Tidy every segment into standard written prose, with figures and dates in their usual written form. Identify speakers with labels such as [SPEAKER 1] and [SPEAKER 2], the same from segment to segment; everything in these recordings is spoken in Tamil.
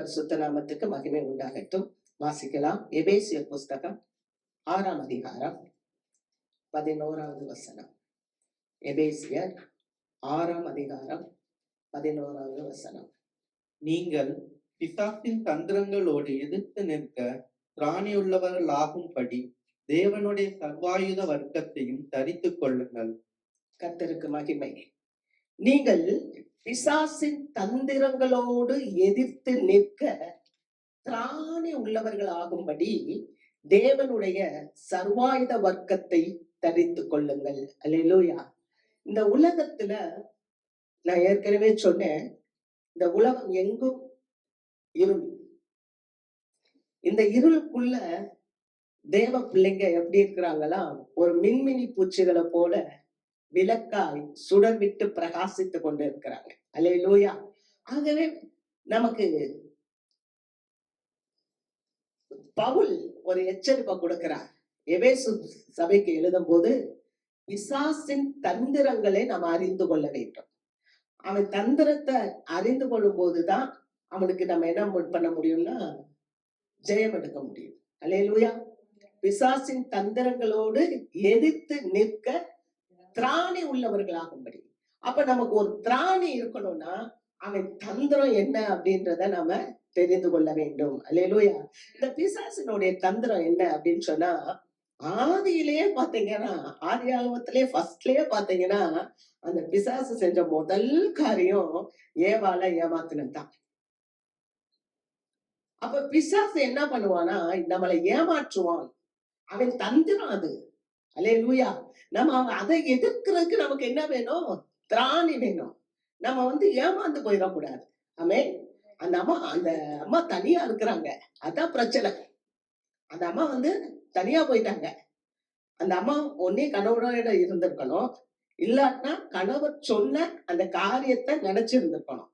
[SPEAKER 1] பரிசுத்த நாமத்துக்கு மகிமை உண்டாகட்டும். வாசிக்கலாம். எபேசியர் புஸ்தகம் 6ஆம் அதிகாரம் 11வது வசனம். எபேசியர் 6ஆம் அதிகாரம் 11வது வசனம்.
[SPEAKER 2] நீங்கள் பிசாசின் தந்திரங்களோடு எதிர்த்து நிற்க திராணியுள்ளவர்கள் ஆகும்படி தேவனுடைய சர்வாயுத வர்க்கத்தையும் தரித்துக் கொள்ளுங்கள்.
[SPEAKER 1] கர்த்தருக்கு மகிமை. நீங்கள் பிசாசின் தந்திரங்களோடு எதிர்த்து நிற்க திராணி உள்ளவர்கள் ஆகும்படி தேவனுடைய சர்வாயுத வர்க்கத்தை தரித்துக் கொள்ளுங்கள். அல்லேலூயா. இந்த உலகத்துல நான் ஏற்கனவே சொன்னேன், இந்த உலகம் எங்கும் இருள். இந்த இருளுக்குள்ள தேவ பிள்ளைங்க எப்படி இருக்கிறாங்களா, ஒரு மின்மினி பூச்சிகளை போல விளக்காய் சுடர் விட்டு பிரகாசித்து கொண்டு இருக்கிறாங்க. அல்லேலூயா. ஆகவே நமக்கு பவுல் ஒரு எச்சரிப்பை கொடுக்கிறார். எபேசு சபைக்கு எழுதும் போது, பிசாசின் தந்திரங்களை நாம் அறிந்து கொள்ள வேண்டும். அவன் தந்திரத்தை அறிந்து கொள்ளும் போதுதான் அவனுக்கு நம்ம என்ன பண்ண முடியும்னா ஜெயம் எடுக்க முடியும். அல்லேலூயா. பிசாசின் தந்திரங்களோடு எதிர்த்து நிற்க திராணி உள்ளவர்களாகும்படி. அப்ப நமக்கு ஒரு திராணி இருக்கணும்னா அவன் தந்திரம் என்ன அப்படின்றத நாம தெரிந்து கொள்ள வேண்டும். அல்லேலூயா. இந்த பிசாசினுடைய தந்திரம் என்ன அப்படின்னு சொன்னா, ஆதியிலேயே பாத்தீங்கன்னா, ஆதி ஆகமத்திலேயே ஃபர்ஸ்ட்லயே பாத்தீங்கன்னா, அந்த பிசாசு செஞ்ச முதல் காரியம் ஏவாள ஏமாத்தினதுதான். அப்ப பிசாசு என்ன பண்ணுவானா, நம்மளை ஏமாற்றுவான். அவன் தந்திரம் அது. அல்லேலூயா. நம்ம அதை எதிர்க்கிறதுக்கு நமக்கு என்ன வேணும்? திராணி வேணும். நம்ம ஏமாந்து போயிடக்கூடாது. ஆமென். அந்த அம்மா தனியா இருக்கிறாங்க, அதான் பிரச்சனை. அந்த அம்மா தனியா போயிட்டாங்க. அந்த அம்மா ஒன்னே கணவனோட இருந்திருக்கணும், இல்லாட்டினா கணவர் சொன்ன அந்த காரியத்தை நினைச்சிருந்திருக்கணும்.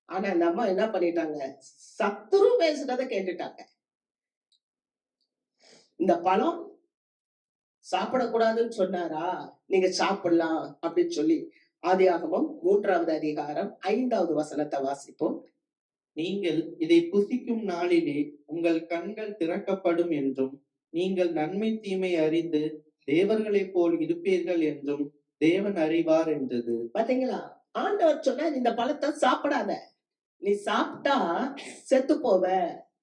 [SPEAKER 1] ஆனா அந்த அம்மா என்ன பண்ணிட்டாங்க? சத்துரு பேசுறத கேட்டுட்டாங்க. இந்த பழம் சாப்பிடக்கூடாதுன்னு சொன்னாரா, நீங்க சாப்பிடலாம் அப்படின்னு சொல்லி ஆதியாகமம் 3வது அதிகாரம் 5வது வசனத்தை வாசிப்போம்.
[SPEAKER 2] நீங்கள் இதை புசிக்கும் நாளிலே உங்கள் கண்கள் திறக்கப்படும் என்றும் நீங்கள் நன்மை தீமை அறிந்து தேவர்களைப் போல் இருப்பீர்கள் என்றும் தேவன் அறிவார் என்றது.
[SPEAKER 1] பாத்தீங்களா? ஆண்டவர் சொன்னா இந்த பழத்தை சாப்பிடாத, நீ சாப்பிட்டா செத்து போவ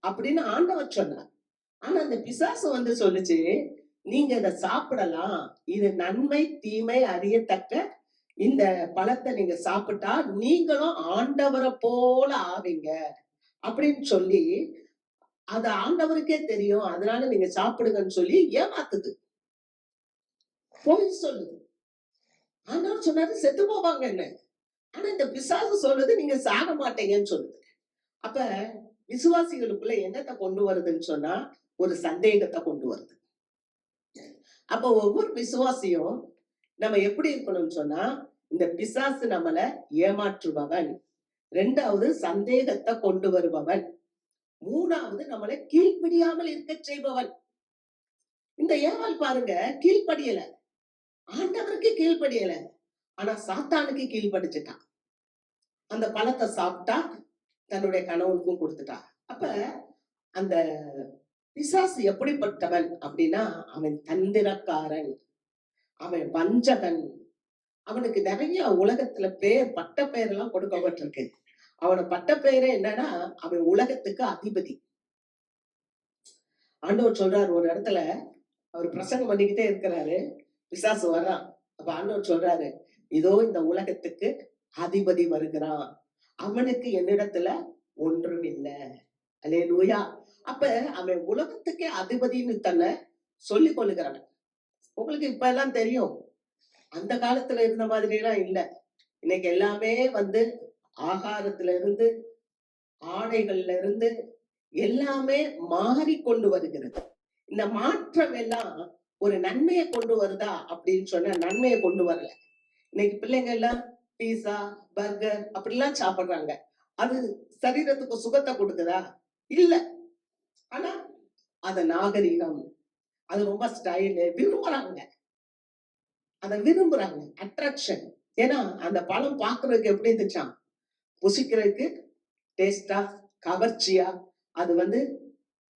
[SPEAKER 1] அப்படின்னு ஆண்டவர் சொன்னார். ஆனா அந்த பிசாசு சொல்லுச்சு, நீங்க இதை சாப்பிடலாம், இது நன்மை தீமை அறியத்தக்க இந்த பழத்தை நீங்க சாப்பிட்டா நீங்களும் ஆண்டவரை போல ஆவீங்க அப்படின்னு சொல்லி, அது ஆண்டவருக்கே தெரியும், அதனால நீங்க சாப்பிடுங்கன்னு சொல்லி ஏமாத்துது, போய் சொல்லுது. ஆண்டவர் சொன்னாரு செத்து போவாங்க என்ன, ஆனா இந்த பிசாசு சொல்லுது நீங்க சாக மாட்டீங்கன்னு சொல்லுது. அப்ப விசுவாசிகளுக்குள்ள என்னத்தை கொண்டு வருதுன்னு சொன்னா, ஒரு சந்தேகத்தை கொண்டு வருது. அப்ப ஒவ்வொரு விசுவாசியும் நம்ம எப்படி இருக்கணும்னு சொன்னா, இந்த பிசாசு நம்மளை ஏமாற்றுபவன், 2வது சந்தேகத்தை கொண்டு வருபவன், 3வது நம்மளை கீழ்ப்படியாமல் இருக்க செய்பவன். இந்த ஏவாள் பாருங்க, கீழ்ப்படியல, ஆண்டவருக்கு கீழ்ப்படியல, ஆனா சாத்தானுக்கு கீழ்ப்படிச்சுட்டான். அந்த பழத்தை சாப்பிட்டா தன்னுடைய கணவனுக்கும் கொடுத்துட்டா. அப்ப அந்த பிசாசு எப்படிப்பட்டவன் அப்படின்னா, அவன் தந்திரக்காரன், அவன் வஞ்சகன். அவனுக்கு நிறைய உலகத்துல பட்ட பெயர் எல்லாம் கொடுக்கப்பட்டிருக்கு. அவன பட்ட பெயரே என்னன்னா, அவன் உலகத்துக்கு அதிபதி. ஆண்டவர் சொல்றாரு ஒரு இடத்துல, அவர் பிரசங்கம் பண்ணிக்கிட்டே இருக்கிறாரு, பிசாசு வர்றான். அப்ப ஆண்டவர் சொல்றாரு, இதோ இந்த உலகத்துக்கு அதிபதி வருகிறான், அவனுக்கு என்னிடத்துல ஒன்றும் இல்லை. அல்லேலூயா. அப்ப அவன் உலகத்துக்கே அதிபதினு தன்னை சொல்லிக் கொள்ளுகிறவன். உங்களுக்கு இப்ப எல்லாம் தெரியும், அந்த காலத்துல இருந்த மாதிரி எல்லாம் இல்ல. இன்னைக்கு எல்லாமே ஆகாரத்துல இருந்து ஆடைகள்ல இருந்து எல்லாமே மாறிக்கொண்டு வருகிறது. இந்த மாற்றம் எல்லாம் ஒரு நன்மையை கொண்டு வருதா அப்படின்னு சொன்னா நன்மையை கொண்டு வரல. இன்னைக்கு பிள்ளைங்க எல்லாம் பீஸா பர்கர் அப்படிலாம் சாப்பிடுறாங்க. அது சரீரத்துக்கு சுகத்தை கொடுக்குதா? இல்ல. ஆனா அத நாகரிகம், அது ரொம்ப ஸ்டைலு, விரும்புறாங்க, அதை விரும்புறாங்க, அட்ராக்ஷன். ஏன்னா அந்த பழம் பாக்குறதுக்கு எப்படி இருந்துச்சான், புசிக்கிறதுக்கு டேஸ்டா கவர்ச்சியா, அது வந்து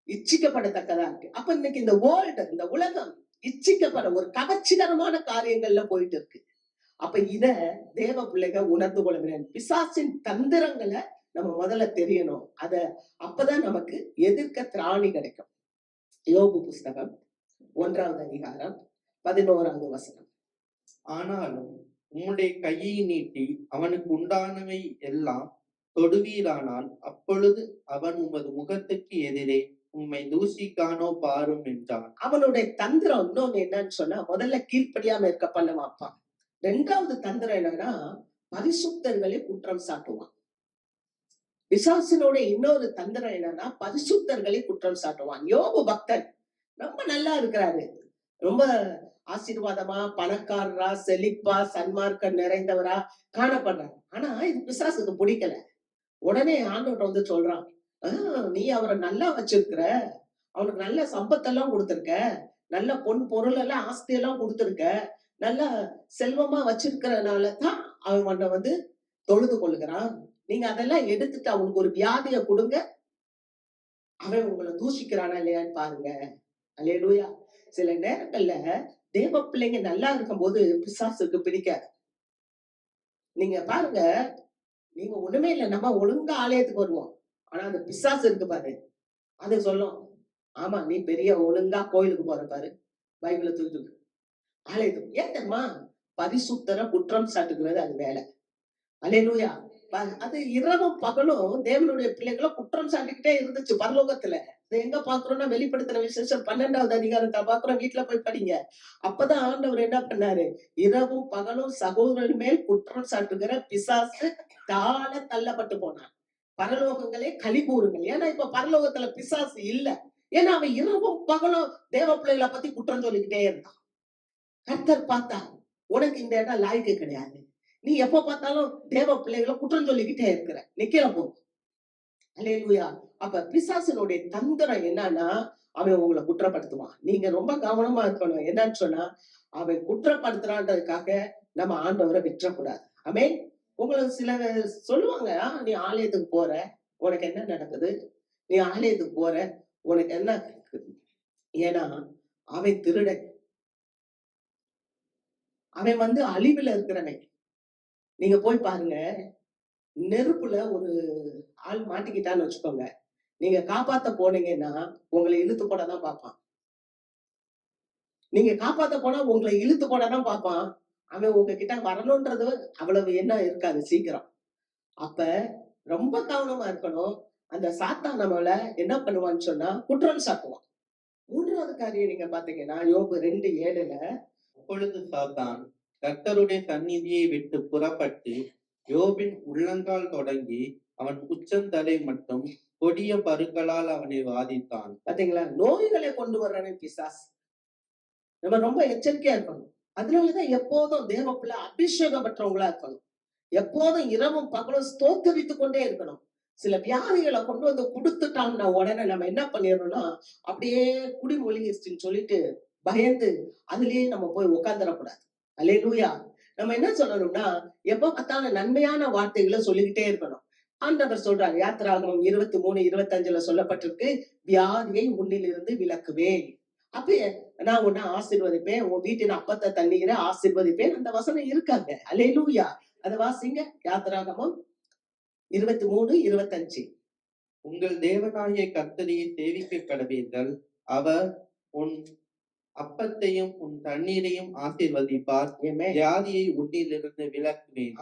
[SPEAKER 1] இச்சிக்கப்படத்தக்கதா இருக்கு. அப்ப இன்னைக்கு இந்த வேர்ல்டு, இந்த உலகம் இச்சிக்கப்பட ஒரு கவர்ச்சிகரமான காரியங்கள்ல போயிட்டு இருக்கு. அப்ப இத தேவ பிள்ளைக உணர்ந்து கொள்ள வேண்டும். பிசாசின் தந்திரங்களை நம்ம முதல்ல தெரியணும். அப்பதான் நமக்கு எதிர்க்க திராணி கிடைக்கும். யோபு புஸ்தகம் 1வது அதிகாரம் 11வது வசனம்.
[SPEAKER 2] ஆனாலும் உம்முடைய கையை நீட்டி அவனுக்கு உண்டானவை எல்லாம் தொடுவீரானால் அப்பொழுது அவன் உமது முகத்துக்கு எதிரே உம்மை தூஷிக்கானோ பாரும் என்றான்.
[SPEAKER 1] அவனுடைய தந்திரம் இன்னொன்னு என்னன்னு சொன்னா, முதல்ல கீழ்ப்படியாம இருக்க பண்ண வைப்பான். 2வது தந்திரம் என்னன்னா, பரிசுத்தர்களை குற்றம் சாட்டுவான். பிசாசினோட இன்னொரு தந்திரம் என்னன்னா, பரிசுத்தர்களை குற்றம் சாட்டுவான். யோபு பக்தன் ரொம்ப நல்லா இருக்கிறாரு, ரொம்ப ஆசீர்வாதமா, பணக்காரரா, செழிப்பா, சன்மார்க்கம் நிறைந்தவரா காணப்படுறாரு. ஆனா இது பிசாசுக்கு பிடிக்கல. உடனே ஆண்டவர் வந்து சொல்றான், நீ அவரை நல்லா வச்சிருக்கிற, அவனுக்கு நல்ல சம்பத்தெல்லாம் கொடுத்திருக்க, நல்ல பொன் பொருள் எல்லாம் ஆஸ்தி எல்லாம் கொடுத்திருக்க, நல்ல செல்வமா வச்சிருக்கிறதுனாலதான் அவன் உன்னை வந்து தொழுது கொள்ளுகிறான். நீங்க அதெல்லாம் எடுத்துட்டு அவனுக்கு ஒரு வியாதிய கொடுங்க, அவன் உங்களை தூஷிக்கிறானா இல்லையான்னு பாருங்க. அல்லேலூயா. சில நேரங்கள்ல தேவ பிள்ளைங்க நல்லா இருக்கும் போது பிசாசுக்கு பிடிக்காது. நீங்க பாருங்க, நீங்க ஒண்ணுமே இல்லை, நம்ம ஒழுங்கா ஆலயத்துக்கு வருவோம். ஆனா அந்த பிசாசு இருக்கு பாரு, அது சொல்லும், ஆமா நீ பெரிய ஒழுங்கா கோயிலுக்கு போற பாரு, பைபிளை தூக்கிட்டு ஆலயத்துக்கு. ஏன் தெரியுமா? பரிசுத்தரை குற்றம் சாட்டுகிறது அது வேலை. அல்லேலூயா. அது இரவும் பகலும் தேவனுடைய பிள்ளைகளை குற்றம் சாட்டிக்கிட்டே இருந்துச்சு பரலோகத்துல. இது எங்க பாக்குறோம்னா, வெளிப்படுத்தின விசேஷம் 12வது அதிகாரத்தை பாக்குறோம். வீட்டுல போய் படிங்க. அப்பதான் ஆண்டவர் என்ன பண்ணாரு, இரவும் பகலும் சகோதரன் மேல் குற்றம் சாட்டுகிற பிசாசு தாழ தள்ளப்பட்டு போனான். பரலோகங்களே களி கூறுங்கள். ஏன்னா இப்ப பரலோகத்துல பிசாசு இல்ல. ஏன்னா அவன் இரவும் பகலும் தேவ பிள்ளைகளை பத்தி குற்றம் சொல்லிக்கிட்டே இருந்தான். கர்த்தர் பார்த்தா, உனக்கு இந்த இடம் லாய்க்கு கிடையாது, நீ எப்ப பார்த்தாலும் தேவ பிள்ளைகளை குற்றம் சொல்லிக்கிட்டே இருக்கிற, நிக்கல போ. அல்லேலூயா. அப்ப பிசாசினுடைய தந்திரம் என்னன்னா, அவன் உங்களை குற்றப்படுத்துவான். நீங்க ரொம்ப கவனமா இருக்கணும். என்னன்னு சொன்னா, அவன் குற்றப்படுத்துறான்றதுக்காக நம்ம ஆண்டவரை விட்டுறக்கூடாது. ஆமென். உங்களுக்கு சில சொல்லுவாங்க, நீ ஆலயத்துக்கு போற, உனக்கு என்ன நடக்குது? நீ ஆலயத்துக்கு போற, உனக்கு என்ன நடக்குது? ஏன்னா அவன் திருடன், அவன் வந்து அழிவுல இருக்கிறவன். நீங்க போய் பாருங்க, நெருப்புல ஒரு ஆள் மாட்டிக்கிட்டான்னு வச்சுக்கோங்க, நீங்க காப்பாத்த போனீங்கன்னா உங்களை இழுத்து போடதான் பார்ப்பான். நீங்க காப்பாத்த போனா உங்களை இழுத்து போடதான் பார்ப்பான். அவன் உங்ககிட்ட வரணும்ன்றது அவ்வளவு என்ன இருக்காது சீக்கிரம். அப்ப ரொம்ப கவனமா இருக்கணும். அந்த சாத்தான் நம்மள என்ன பண்ணுவான்னு சொன்னா குற்றம் சாட்டுவான். 3வது காரியம் நீங்க பாத்தீங்கன்னா, யோபு 2:7
[SPEAKER 2] அப்பொழுது சாத்தான் கர்த்தருடைய சந்நிதியை விட்டு புறப்பட்டு யோபின் உள்ளங்கால் தொடங்கி அவன் உச்சந்தலை மட்டும் கொடிய பருக்களால் அவனை வாதித்தான்.
[SPEAKER 1] பாத்தீங்களா? நோய்களை கொண்டு வர்றவன் பிசாசு. நம்ம ரொம்ப எச்சரிக்கையா இருக்கணும். அதனாலதான் எப்போதும் தேவ பிள்ளை அபிஷேகம் பெற்றவங்களா இருக்கணும். எப்போதும் இரவும் பகலும் ஸ்தோத்தரித்துக் கொண்டே இருக்கணும். சில வியாதிகளை கொண்டு வந்து கொடுத்துட்டான்னா உடனே நம்ம என்ன பண்ணிடணும்னா, அப்படியே குடி மொழிகிருச்சுன்னு சொல்லிட்டு பயந்து அதுலயே நம்ம போய் உட்கார்ந்துடக்கூடாது. அல்லேலூயா. நம்ம என்ன சொல்லணும்னா, எப்ப பார்த்தாலும் நன்மையான வார்த்தைகளை சொல்லிக்கிட்டே இருக்கணும். ஆண்டவர் சொல்றாரு, யாத்திராகமம் 23:25 சொல்லப்பட்டிருக்கு, வியாதியை உன்னிலிருந்து விலக்குவேன். அப்ப நான் உன்னை ஆசீர்வதிப்பேன், உன் வீட்டின் அப்பத்தை தண்ணீரை ஆசீர்வதிப்பேன். அந்த வசனம் இருக்காங்க. அல்லேலூயா. அதை வாசிங்க. யாத்திராகமம் 23:25.
[SPEAKER 2] உங்கள் தேவனாகிய கர்த்தரையை சேவிக்க கடவீர்கள். அவர் உன் அப்பத்தையும் உன் தண்ணீரையும் ஆசீர்வதிப்பார்.
[SPEAKER 1] ஆமென்.
[SPEAKER 2] வியாதியை உன்னிலிருந்து விலக்குவேன்.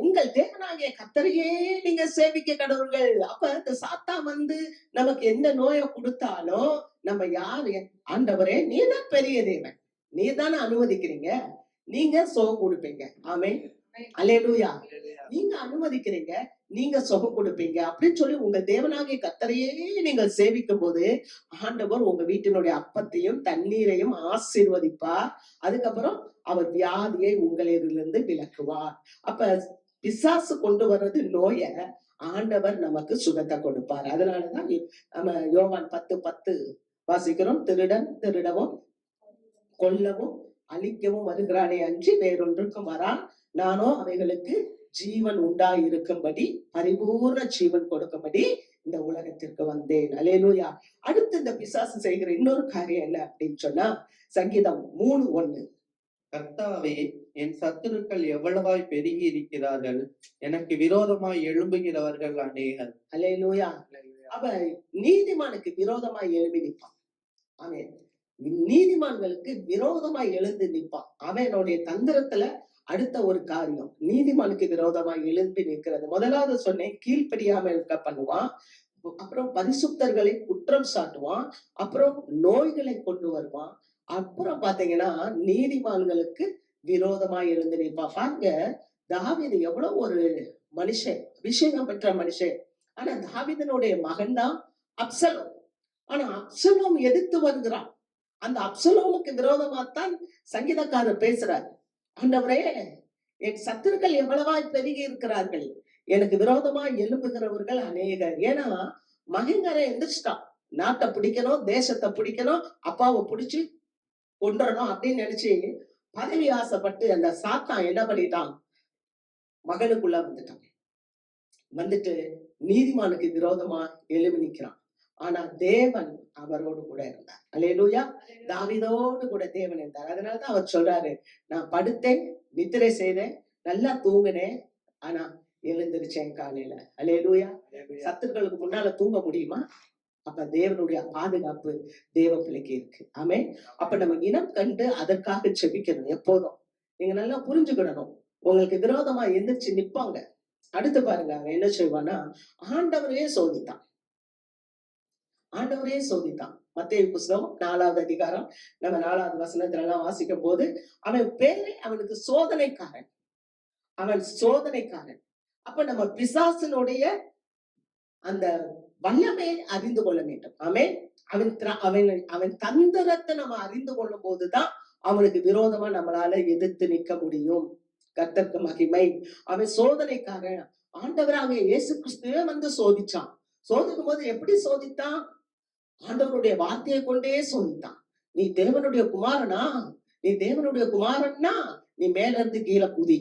[SPEAKER 1] உங்கள் தேவனாகிய கர்த்தரையே நீங்க சேவிக்க கடவுள்கள். அப்ப இந்த சாத்தான் வந்து நமக்கு எந்த நோயை கொடுத்தாலும் நம்ம யாரு, ஆண்டவரே நீதான் பெரிய தேவன், நீதானே அனுமதிக்கிறீங்க, நீங்க சுகம் கொடுப்பீங்க. ஆமென். அல்லேலூயா. நீங்க அனுமதிக்கிறீங்க, நீங்க சுகம் கொடுப்பீங்க அப்படின்னு சொல்லி உங்க தேவனாகிய கர்த்தரையே நீங்கள் சேவிக்கும் போது ஆண்டவர் உங்க வீட்டினுடைய அப்பத்தையும் தண்ணீரையும் ஆசீர்வதிப்பார். அதுக்கப்புறம் அவர் வியாதியை உங்களிலிருந்து விலக்குவார். அப்ப பிசாசு கொண்டு வர்றது நோய, ஆண்டவர் நமக்கு சுகத்தை கொடுப்பார். அதனாலதான் நம்ம யோவான் 10:10 வாசிக்கிறோம், திருடன் திருடவும் கொல்லவும் அழிக்கவும் வருகிறானே அன்றி வேறொன்றுக்கும் வரான், நானோ அவைகளுக்கு ஜீவன் உண்டாயிருக்கும்படி, பரிபூர்ண ஜீவன் கொடுக்கும்படி இந்த உலகத்திற்கு வந்தேன். அல்லேலூயா. அடுத்து இந்த பிசாசு செய்கிற இன்னொரு காரியம் என்ன அப்படின்னு சொன்னா, சங்கீதம் 3:1.
[SPEAKER 2] கர்த்தாவே, என் சத்துருக்கள் எவ்வளவாய் பெருகி இருக்கிறார்கள், எனக்கு விரோதமாய் எழும்புகிறவர்கள் அநேகர்.
[SPEAKER 1] அல்லேலூயா. அவ நீதிமானுக்கு விரோதமாய் எழும்பி நிற்பான். அவன் நீதிமான்களுக்கு விரோதமாய் எழுந்து நிற்பான். அவனுடைய தந்திரத்துல அடுத்த ஒரு காரியம் நீதிமானுக்கு விரோதமாய் எழும்பி நிற்கிறது. முதலாவது சொன்னேன், கீழ்ப்படியாம இருக்க பண்ணுவான். அப்புறம் பரிசுத்தர்களை குற்றம் சாட்டுவான். அப்புறம் நோய்களை கொண்டு வருவான். அப்புறம் பாத்தீங்கன்னா நீதிமான்களுக்கு விரோதமாய் எழுந்து நிற்பான். பாருங்க, தாவீது எவ்வளவு ஒரு மனுஷன், அபிஷேகம் பெற்ற மனுஷன். ஆனா தாவீதனுடைய மகன் தான் அப்சலோம். ஆனா அப்சலோம் எதிர்த்து வருகிறான். அந்த அப்சலோமுக்கு விரோதமாத்தான் சங்கீதக்காரர் பேசுறார். ஆண்டவரே, என் சத்துருக்கள் எவ்வளவாய் பெருகி இருக்கிறார்கள், எனக்கு விரோதமாய் எழும்புகிறவர்கள் அநேகர். ஏன்னா மகன்காரன் எந்திரிச்சிட்டான். நாட்டை பிடிக்கணும், தேசத்தை பிடிக்கணும், அப்பாவை பிடிச்சு கொண்டுறணும் அப்படின்னு நினைச்சு பதவி ஆசைப்பட்டு அந்த சாத்தான் என்ன பண்ணிட்டான், மகனுக்குள்ள வந்துட்டான். வந்துட்டு நீதிமானுக்கு விரோதமா எழும்பி நிற்கிறான். ஆனா தேவன் அவரோடு கூட இருந்தார். அல்லேலூயா. தாவீதோடு கூட தேவன் இருந்தார். அதனாலதான் அவர் சொல்றாரு, நான் படுத்தேன், நித்திரை செய்தேன், நல்லா தூங்கினேன், ஆனா எழுந்திருச்சேன் காலையில. அல்லேலூயா. சத்துருக்களுக்கு முன்னால தூங்க முடியுமா? அப்ப தேவனுடைய பாதுகாப்பு தேவ பிள்ளைக்கு இருக்கு. ஆமே. அப்ப நம்ம இனம் கண்டு அதற்காக செபிக்கணும் எப்போதும். நீங்க நல்லா புரிஞ்சுக்கிடணும். உங்களுக்கு விரோதமா எந்திரிச்சு நிப்பாங்க. அடுத்து பாருங்க, அவன் என்ன செய்வானா, ஆண்டவரையே சோதித்தான். ஆண்டவரே சோதித்தான். மத்தேயு புஸ்தகம் 4வது அதிகாரம் நம்ம 4வது வசனத்துல எல்லாம் வாசிக்கும் போது, அவன் பேரே அவனுக்கு சோதனைக்காரன். அவன் சோதனைக்காரன். அப்ப நம்ம பிசாசினுடைய அந்த வல்லமையை அறிந்து கொள்ள வேண்டும். ஆமே. அவன் தந்திரத்தை நம்ம அறிந்து கொள்ளும் போதுதான் அவனுக்கு விரோதமா நம்மளால எதிர்த்து நிற்க முடியும். கர்த்தருக்கு மகிமை. அவன் சோதனைக்காரன். ஆண்டவராக இயேசு கிறிஸ்துவே வந்து சோதிச்சான். சோதிக்கும் போது எப்படி சோதித்தான்? ஆண்டவருடைய வார்த்தையை கொண்டே சோதித்தான். நீ தேவனுடைய குமாரனா, நீ தேவனுடைய குமாரன்னா நீ மேல இருந்து கீழே குதி,